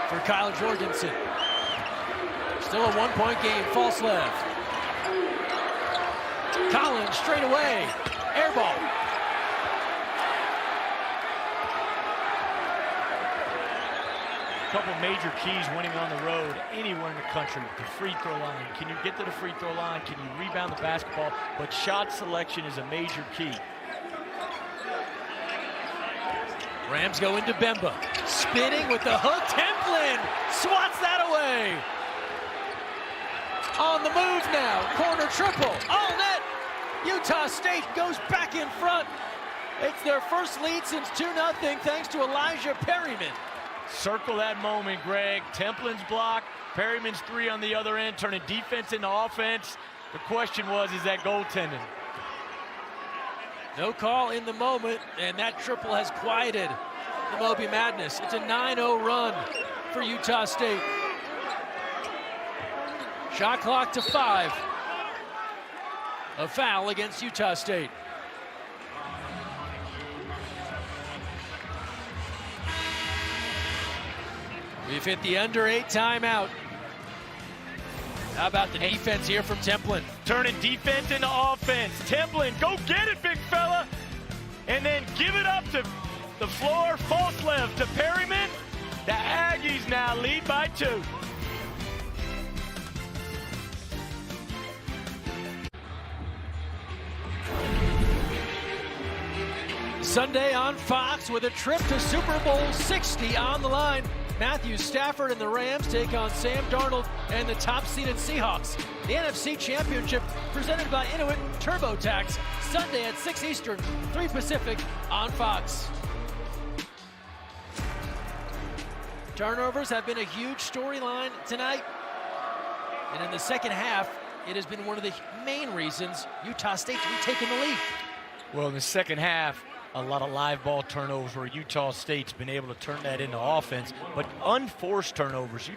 [SPEAKER 1] for Kyle Jorgensen. Still a 1-point game, false left. Collins straight away, air ball.
[SPEAKER 2] A couple major keys winning on the road anywhere in the country. The free throw line. Can you get to the free throw line? Can you rebound the basketball? But shot selection is a major key.
[SPEAKER 1] Rams go into Bemba. Spinning with the hook. Templin swats that away. On the move now. Corner triple. All net. Utah State goes back in front. It's their first lead since 2-0 thanks to Elijah Perryman.
[SPEAKER 2] Circle that moment, Greg. Templin's block, Perryman's 3 on the other end, turning defense into offense. The question was, is that goaltending?
[SPEAKER 1] No call in the moment, and that triple has quieted the Moby Madness. It's a 9-0 run for Utah State. Shot clock to 5. A foul against Utah State. We've hit the under 8 timeout. How about the defense here from Templin?
[SPEAKER 2] Turning defense into offense. Templin, go get it, big fella. And then give it up to the floor, false left to Perryman. The Aggies now lead by 2.
[SPEAKER 1] Sunday on Fox with a trip to Super Bowl 60 on the line. Matthew Stafford and the Rams take on Sam Darnold and the top-seeded Seahawks. The NFC Championship presented by Inuit TurboTax. Sunday at 6 Eastern, 3 Pacific on Fox. Turnovers have been a huge storyline tonight. And in the second half, it has been one of the main reasons Utah State's been taking the lead.
[SPEAKER 2] Well, in the second half, a lot of live ball turnovers where Utah State's been able to turn that into offense, but unforced turnovers.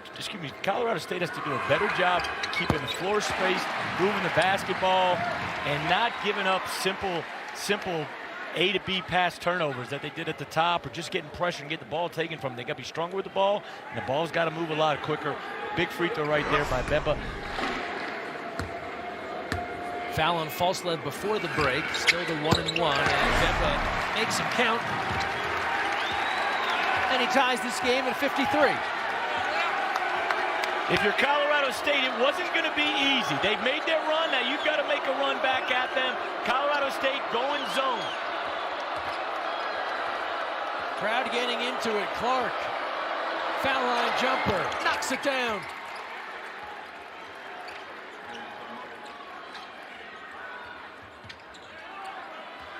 [SPEAKER 2] Colorado State has to do a better job keeping the floor spaced, moving the basketball, and not giving up simple A to B pass turnovers that they did at the top, or just getting pressure and get the ball taken from them. They got to be stronger with the ball, and the ball's got to move a lot quicker. Big free throw right there by Bemba.
[SPEAKER 1] Foul on Falsled before the break. Still the 1-1, and Bemba makes him count. And he ties this game at 53.
[SPEAKER 2] If you're Colorado State, it wasn't going to be easy. They've made their run. Now you've got to make a run back at them. Colorado State going zone.
[SPEAKER 1] Crowd getting into it. Clark Foul line jumper, knocks it down.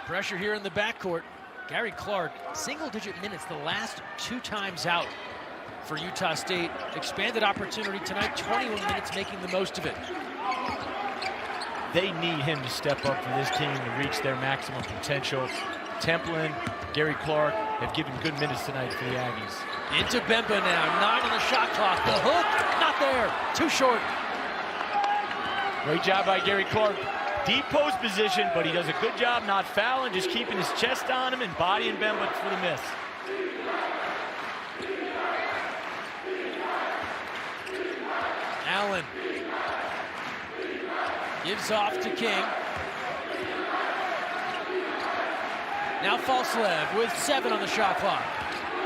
[SPEAKER 1] Pressure here in the backcourt. Gary Clark, single-digit minutes the last 2 times out for Utah State. Expanded opportunity tonight, 21 minutes, making the most of it.
[SPEAKER 2] They need him to step up for this team to reach their maximum potential. Templin, Gary Clark have given good minutes tonight for the Aggies.
[SPEAKER 1] Into Bemba now, 9 on the shot clock. The hook, not there, too short.
[SPEAKER 2] Great job by Gary Clark. Deep post position, but he does a good job not fouling, just keeping his chest on him and bodying Bemba for the miss.
[SPEAKER 1] Allen gives off to King. Now Falslev with 7 on the shot clock.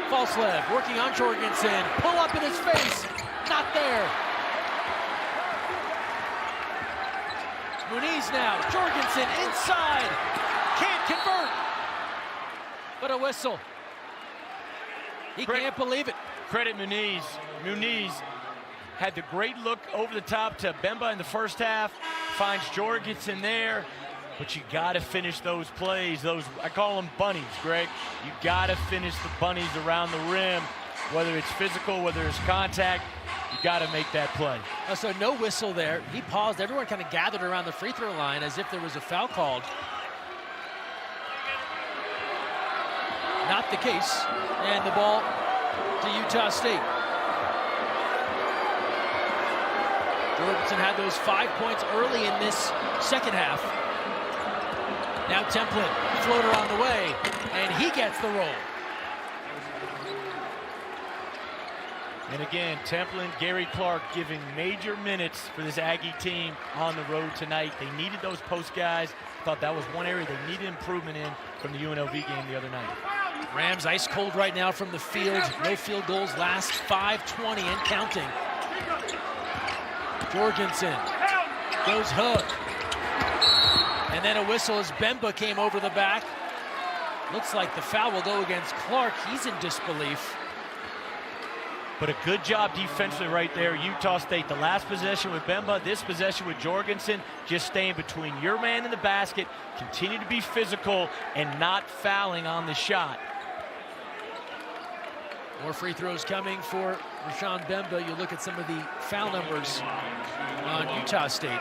[SPEAKER 1] Falslev working on Jorgensen. Pull up in his face. Not there. Muniz now. Jorgensen inside. Can't convert. But a whistle. He can't believe it.
[SPEAKER 2] Credit Muniz. Muniz had the great look over the top to Bemba in the first half. Finds Jorgensen there. But you got to finish those plays. Those, I call them bunnies, Greg. You got to finish the bunnies around the rim. Whether it's physical, whether it's contact, you got to make that play.
[SPEAKER 1] So no whistle there. He paused. Everyone kind of gathered around the free throw line as if there was a foul called. Not the case. And the ball to Utah State. Jorgensen had those 5 points early in this second half. Now Templin, floater on the way, and he gets the roll.
[SPEAKER 2] And again, Templin, Gary Clark giving major minutes for this Aggie team on the road tonight. They needed those post guys. Thought that was one area they needed improvement in from the UNLV game the other night.
[SPEAKER 1] Rams ice cold right now from the field. No field goals last 5:20 and counting. Jorgensen goes hook. And then a whistle as Bemba came over the back. Looks like the foul will go against Clark. He's in disbelief.
[SPEAKER 2] But a good job defensively right there. Utah State, the last possession with Bemba, this possession with Jorgensen, just staying between your man and the basket, continue to be physical and not fouling on the shot.
[SPEAKER 1] More free throws coming for Rashawn Bemba. You look at some of the foul numbers on Utah State.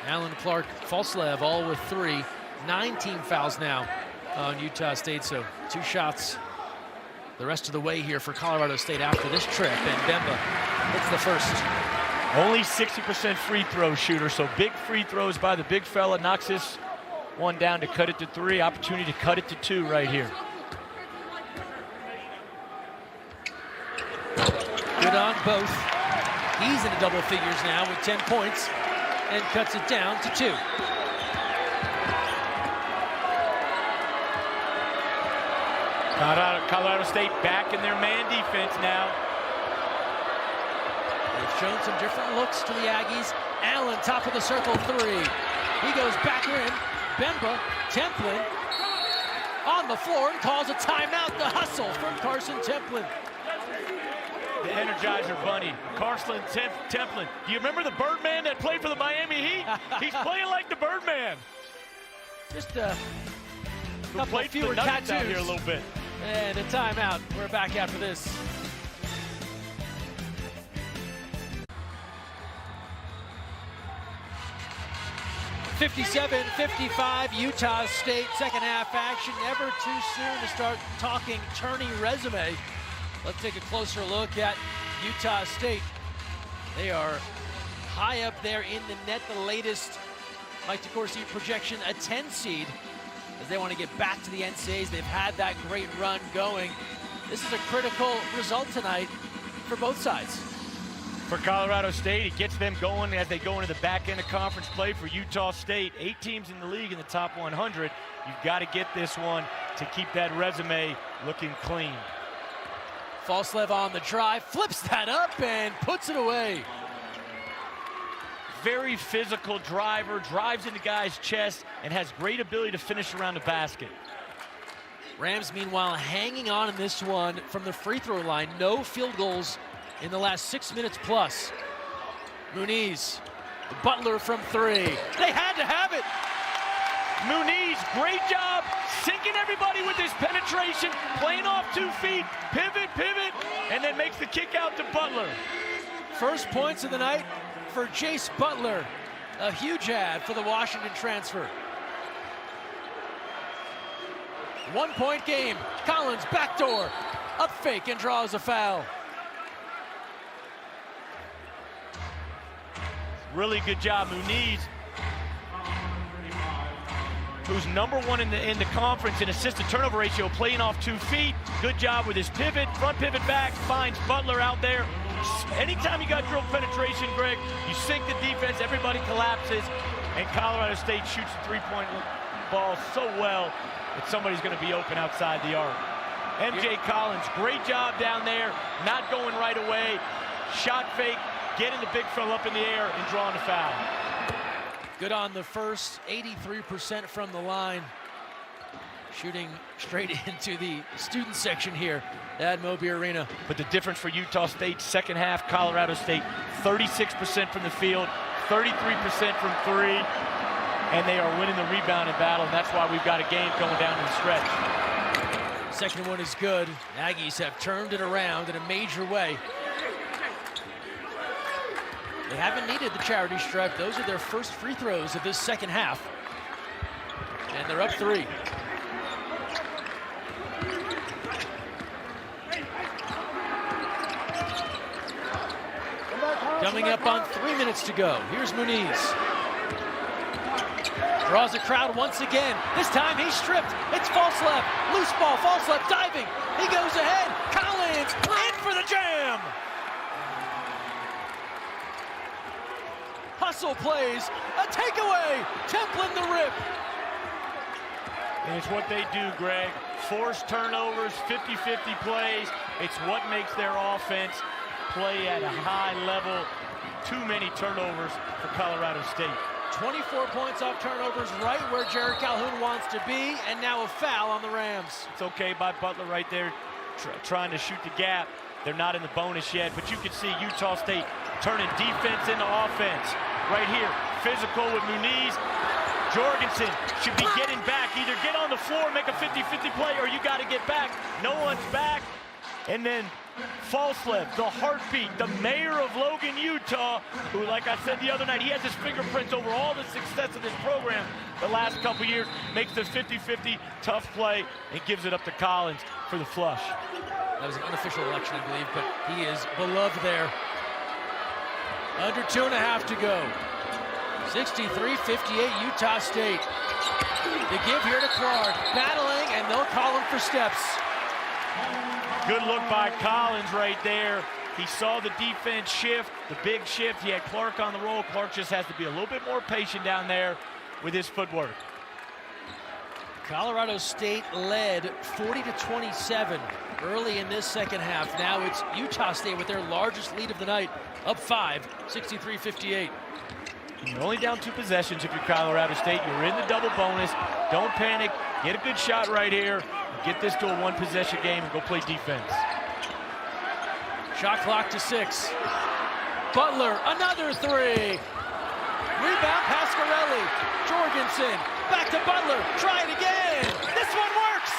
[SPEAKER 1] Allen, Clark, Falslev all with 3. 9 team fouls now on Utah State, so 2 shots the rest of the way here for Colorado State after this trip, and Bemba hits the first.
[SPEAKER 2] Only 60% free throw shooter, so big free throws by the big fella. Knocks this one down to cut it to 3. Opportunity to cut it to 2 right here.
[SPEAKER 1] Good on both. He's in the double figures now with 10 points and cuts it down to 2.
[SPEAKER 2] Colorado State back in their man defense now.
[SPEAKER 1] They've shown some different looks to the Aggies. Allen, top of the circle, 3. He goes back in. Bemba, Templin on the floor and calls a timeout. The hustle from Carson Templin.
[SPEAKER 2] The Energizer Bunny, Carson Templin. Do you remember the Birdman that played for the Miami Heat? He's playing like the Birdman.
[SPEAKER 1] Just a couple fewer tattoos
[SPEAKER 2] out here a little bit.
[SPEAKER 1] And a timeout. We're back after this. (57-55) Utah State second half action. Never too soon to start talking tourney resume. Let's take a closer look at Utah State. They are high up there in the net. The latest Mike DeCourcy projection, a 10 seed. As they want to get back to the NCAAs. They've had that great run going. This is a critical result tonight for both sides.
[SPEAKER 2] For Colorado State, it gets them going as they go into the back end of conference play. For Utah State, 8 teams in the league in the top 100. You've got to get this one to keep that resume looking clean.
[SPEAKER 1] Falslev on the drive, flips that up and puts it away.
[SPEAKER 2] Very physical driver, drives into guys' chest, and has great ability to finish around the basket.
[SPEAKER 1] Rams, meanwhile, hanging on in this one from the free throw line. No field goals in the last 6 minutes plus. Muniz, Butler from three. They had to have it.
[SPEAKER 2] Muniz, great job, sinking everybody with his penetration, playing off 2 feet, pivot, and then makes the kick out to Butler.
[SPEAKER 1] First points of the night for Jace Butler. A huge ad for the Washington transfer. 1 point game. Collins backdoor, up fake and draws a foul.
[SPEAKER 2] Really good job, Muniz, who's #1 in the conference in assist to turnover ratio, playing off 2 feet. Good job with his pivot, front pivot back, finds Butler out there. Anytime you got dribble penetration, Greg, you sink the defense, everybody collapses, and Colorado State shoots the three-point ball so well that somebody's going to be open outside the arc. MJ Collins, great job down there, not going right away. Shot fake, getting the big fella up in the air and drawing the foul.
[SPEAKER 1] Good on the first, 83% from the line. Shooting straight into the student section here at Moby Arena.
[SPEAKER 2] But the difference for Utah State, second half, Colorado State, 36% from the field, 33% from three, and they are winning the rebounding battle, and that's why we've got a game going down to the stretch.
[SPEAKER 1] Second one is good. Aggies have turned it around in a major way. They haven't needed the charity stripe. Those are their first free throws of this second half. And they're up 3. Coming up on 3 minutes to go. Here's Muniz. Draws a crowd once again. This time he's stripped. It's false left. Loose ball, false left, diving. He goes ahead. Collins in for the jam. Hustle plays. A takeaway. Templin the rip.
[SPEAKER 2] And it's what they do, Greg. Forced turnovers, 50-50 plays. It's what makes their offense play at a high level. Too many turnovers for Colorado State.
[SPEAKER 1] 24 points off turnovers, right where Jared Calhoun wants to be, and now a foul on the Rams.
[SPEAKER 2] It's okay by Butler right there, trying to shoot the gap. They're not in the bonus yet, but you can see Utah State turning defense into offense. Right here, physical with Muniz. Jorgensen should be getting back. Either get on the floor, make a 50-50 play, or you got to get back. No one's back. And then Falslev, the heartbeat, the mayor of Logan, Utah, who, like I said the other night, he has his fingerprints over all the success of this program the last couple years, makes the 50-50 tough play and gives it up to Collins for the flush.
[SPEAKER 1] That was an unofficial election, I believe, but he is beloved there. Under 2.5 to go. 63-58 Utah State. The give here to Clark, battling, and they'll call him for steps.
[SPEAKER 2] Good look by Collins right there. He saw the defense shift, the big shift. He had Clark on the roll. Clark just has to be a little bit more patient down there with his footwork.
[SPEAKER 1] Colorado State led 40-27 early in this second half. Now it's Utah State with their largest lead of the night, up 5, 63-58.
[SPEAKER 2] You're only down 2 possessions if you're Colorado State. You're in the double bonus. Don't panic. Get a good shot right here. Get this to a 1-possession game and go play defense.
[SPEAKER 1] Shot clock to 6. Butler, another 3. Rebound, Pasquarelli. Jorgensen, back to Butler. Try it again. This one works.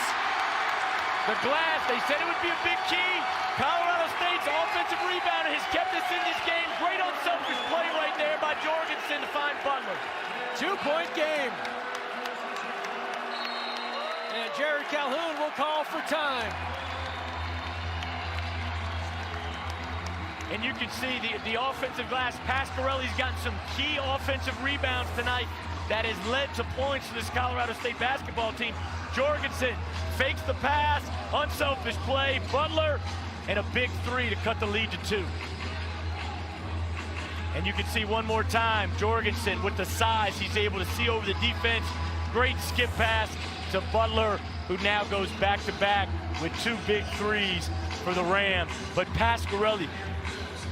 [SPEAKER 2] The glass, they said it would be a big key. Colorado State's offensive rebounder has kept us in this game. Great unselfish play right there by Jorgensen to find Butler.
[SPEAKER 1] 2-point game. And Jared Calhoun will call for time.
[SPEAKER 2] And you can see the offensive glass. Pasquarelli's gotten some key offensive rebounds tonight that has led to points for this Colorado State basketball team. Jorgensen fakes the pass, unselfish play. Butler, and a big 3 to cut the lead to 2. And you can see one more time, Jorgensen with the size, he's able to see over the defense. Great skip pass to Butler, who now goes back-to-back with 2 big 3s for the Rams. But Pasquarelli,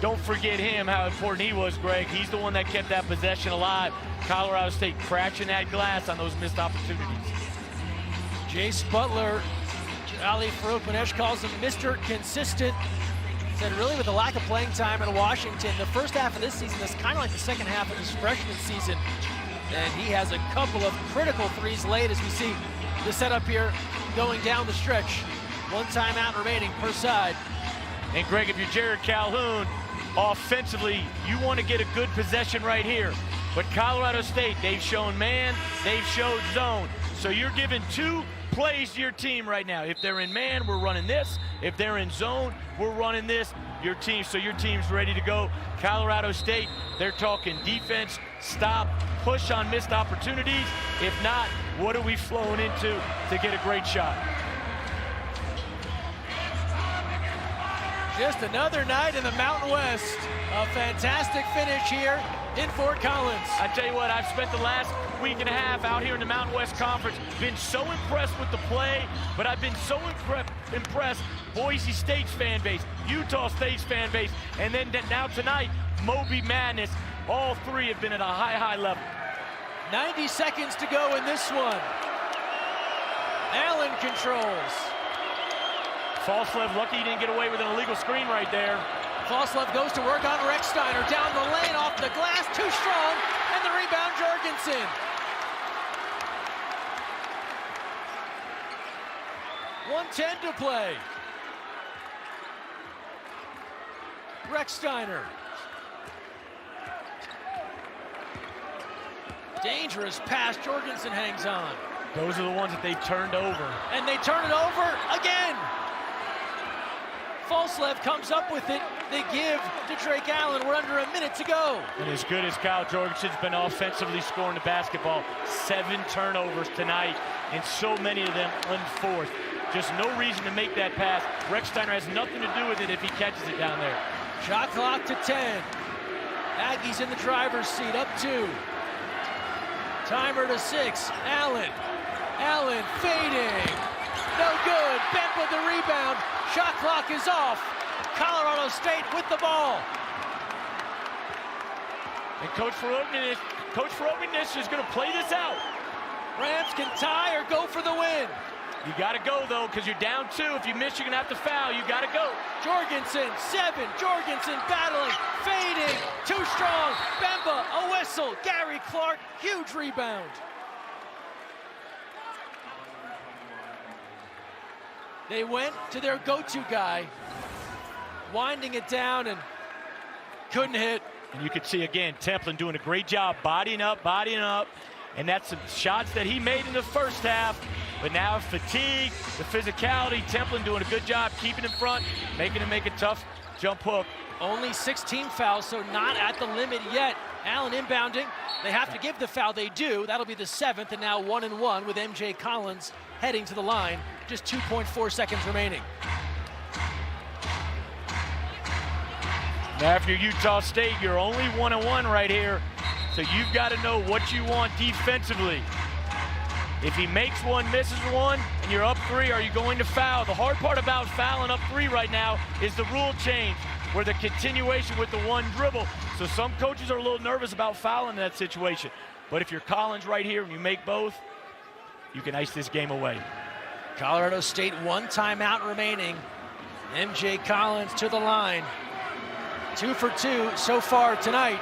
[SPEAKER 2] don't forget him, how important he was, Greg. He's the one that kept that possession alive. Colorado State crashing that glass on those missed opportunities.
[SPEAKER 1] Jace Butler Ali Farouk-Manesh calls him Mr. Consistent. Said really with the lack of playing time in Washington, the first half of this season is kind of like the second half of his freshman season. And he has a couple of critical threes late as we see the setup here going down the stretch. One timeout remaining per side.
[SPEAKER 2] And Greg, if you're Jared Calhoun, offensively, you want to get a good possession right here. But Colorado State, they've shown man, they've showed zone. So you're giving two plays to your team right now. If they're in man, we're running this. If they're in zone, we're running this. Your team's ready to go. Colorado State, they're talking defense, stop, push on missed opportunities. If not, what are we flowing into to get a great shot?
[SPEAKER 1] Just another night in the Mountain West. A fantastic finish here in Fort Collins.
[SPEAKER 2] I tell you what, I've spent the last week and a half out here in the Mountain West Conference, been so impressed with the play, but I've been so impressed Boise State's fan base, Utah State's fan base, and then now tonight, Moby Madness. All three have been at a high level.
[SPEAKER 1] 90 seconds to go in this one. Allen controls.
[SPEAKER 2] Falslev lucky he didn't get away with an illegal screen right there.
[SPEAKER 1] Falslev goes to work on Recksteiner, down the lane, off the glass, too strong, and the rebound, Jorgensen. 1:10 to play. Recksteiner. Dangerous pass, Jorgensen hangs on.
[SPEAKER 2] Those are the ones that they turned over.
[SPEAKER 1] And they turn it over again. Falslev comes up with it. They give to Drake Allen. We're under a minute to go.
[SPEAKER 2] And as good as Kyle Jorgensen's been offensively scoring the basketball, 7 turnovers tonight, and so many of them unforced. Just no reason to make that pass. Recksteiner has nothing to do with it if he catches it down there.
[SPEAKER 1] Shot clock to 10. Aggies in the driver's seat, up 2. Timer to 6. Allen. Allen fading. No good. Bemba the rebound. Shot clock is off. Colorado State with the ball.
[SPEAKER 2] And Coach Farouk-Manesh is going to play this out.
[SPEAKER 1] Rams can tie or go for the win.
[SPEAKER 2] You got to go, though, because you're down 2. If you miss, you're going to have to foul. You got to go.
[SPEAKER 1] Jorgensen, 7. Jorgensen battling, fading, too strong. Bemba, a whistle. Gary Clark, huge rebound. They went to their go-to guy, winding it down and couldn't hit.
[SPEAKER 2] And you could see, again, Templin doing a great job bodying up. And that's some shots that he made in the first half. But now fatigue, the physicality, Templin doing a good job keeping in front, making him make a tough jump hook.
[SPEAKER 1] Only 16 fouls, so not at the limit yet. Allen inbounding. They have to give the foul. They do. That'll be the 7th, and now 1-1 with MJ Collins heading to the line. Just 2.4 seconds remaining.
[SPEAKER 2] Now, if you're Utah State, you're only 1-1 right here. So you've got to know what you want defensively. If he makes one, misses one, and you're up 3, are you going to foul? The hard part about fouling up 3 right now is the rule change, where the continuation with the one dribble. So some coaches are a little nervous about fouling in that situation. But if you're Collins right here and you make both, you can ice this game away.
[SPEAKER 1] Colorado State, 1 timeout remaining. MJ Collins to the line. 2 for 2 so far tonight.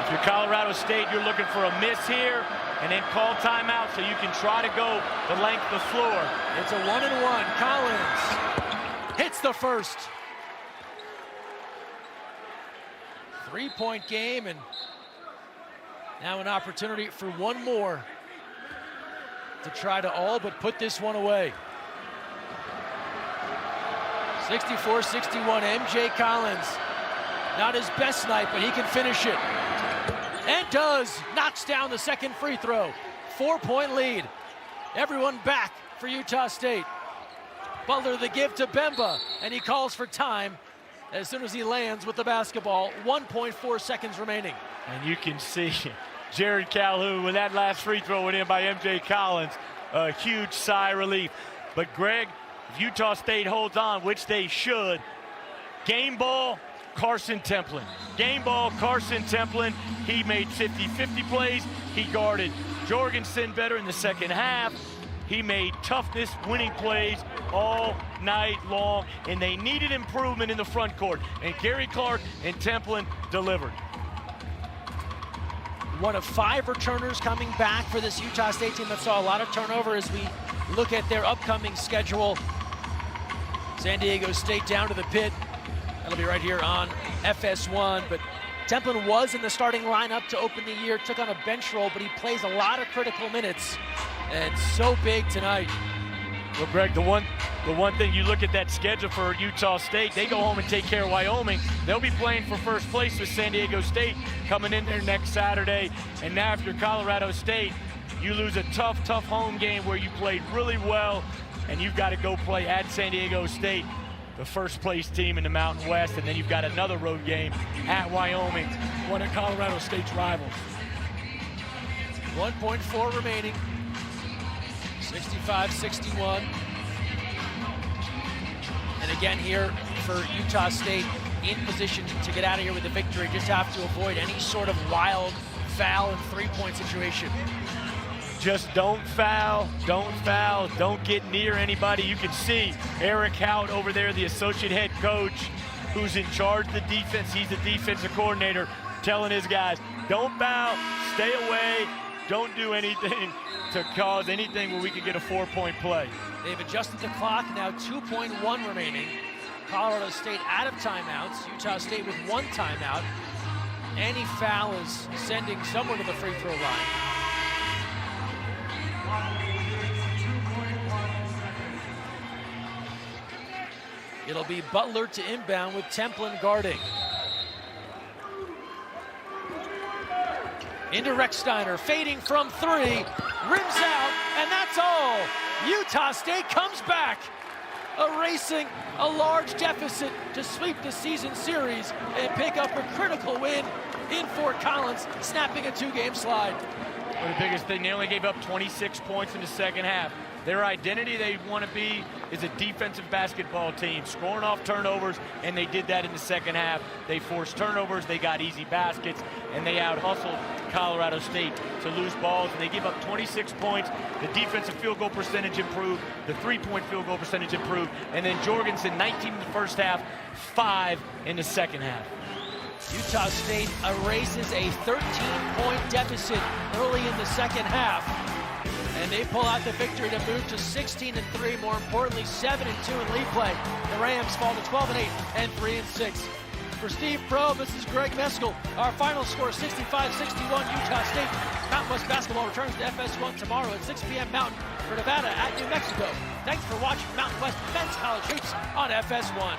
[SPEAKER 2] If you're Colorado State, you're looking for a miss here and then call timeout so you can try to go the length of the floor.
[SPEAKER 1] It's a 1-1. Collins hits the first. 3-point game, and now an opportunity for one more to try to all but put this one away. 64-61, MJ Collins. Not his best night, but he can finish it. And does. Knocks down the second free throw. 4-point lead. Everyone back for Utah State. Butler the give to Bemba, and he calls for time as soon as he lands with the basketball. 1.4 seconds remaining.
[SPEAKER 2] And you can see Jared Calhoun, when that last free throw went in by MJ Collins, a huge sigh of relief. But Greg, if Utah State holds on, which they should, game ball, Carson Templin. Game ball, Carson Templin. He made 50-50 plays. He guarded Jorgensen better in the second half. He made toughness winning plays all night long, and they needed improvement in the front court. And Gary Clark and Templin delivered.
[SPEAKER 1] One of 5 returners coming back for this Utah State team that saw a lot of turnover as we look at their upcoming schedule. San Diego State down to the pit. That'll be right here on FS1. But Templin was in the starting lineup to open the year, took on a bench role, but he plays a lot of critical minutes. And so big tonight.
[SPEAKER 2] Well, Greg, the one thing, you look at that schedule for Utah State, they go home and take care of Wyoming. They'll be playing for first place with San Diego State coming in there next Saturday. And now if you're Colorado State, you lose a tough home game where you played really well, and you've got to go play at San Diego State, the first place team in the Mountain West, and then you've got another road game at Wyoming, one of Colorado State's rivals.
[SPEAKER 1] 1.4 remaining. 65-61. And again here for Utah State, in position to get out of here with a victory. Just have to avoid any sort of wild foul and three-point situation.
[SPEAKER 2] Just don't foul, don't get near anybody. You can see Eric Hout over there, the associate head coach, who's in charge of the defense. He's the defensive coordinator, telling his guys, don't foul, stay away, don't do anything to cause anything where we could get a 4-point play.
[SPEAKER 1] They've adjusted the clock, now 2.1 remaining. Colorado State out of timeouts, Utah State with 1 timeout. Any foul is sending someone to the free throw line. It'll be Butler to inbound with Templin guarding. Into Rechsteiner, fading from 3, rims out, and that's all. Utah State comes back, erasing a large deficit to sweep the season series and pick up a critical win in Fort Collins, snapping a 2-game slide.
[SPEAKER 2] Well, the biggest thing, they only gave up 26 points in the second half. Their identity, they want to be, is a defensive basketball team, scoring off turnovers, and they did that in the second half. They forced turnovers, they got easy baskets, and they out-hustled Colorado State to lose balls, and they gave up 26 points. The defensive field goal percentage improved, the 3-point field goal percentage improved, and then Jorgensen, 19 in the first half, 5 in the second half.
[SPEAKER 1] Utah State erases a 13-point deficit early in the second half. And they pull out the victory to move to 16-3, more importantly 7-2 in league play. The Rams fall to 12-8 and 3-6. For Steve Probe, this is Greg Meskel. Our final score 65-61 Utah State. Mountain West basketball returns to FS1 tomorrow at 6 p.m. Mountain for Nevada at New Mexico. Thanks for watching Mountain West Men's College Hoops on FS1.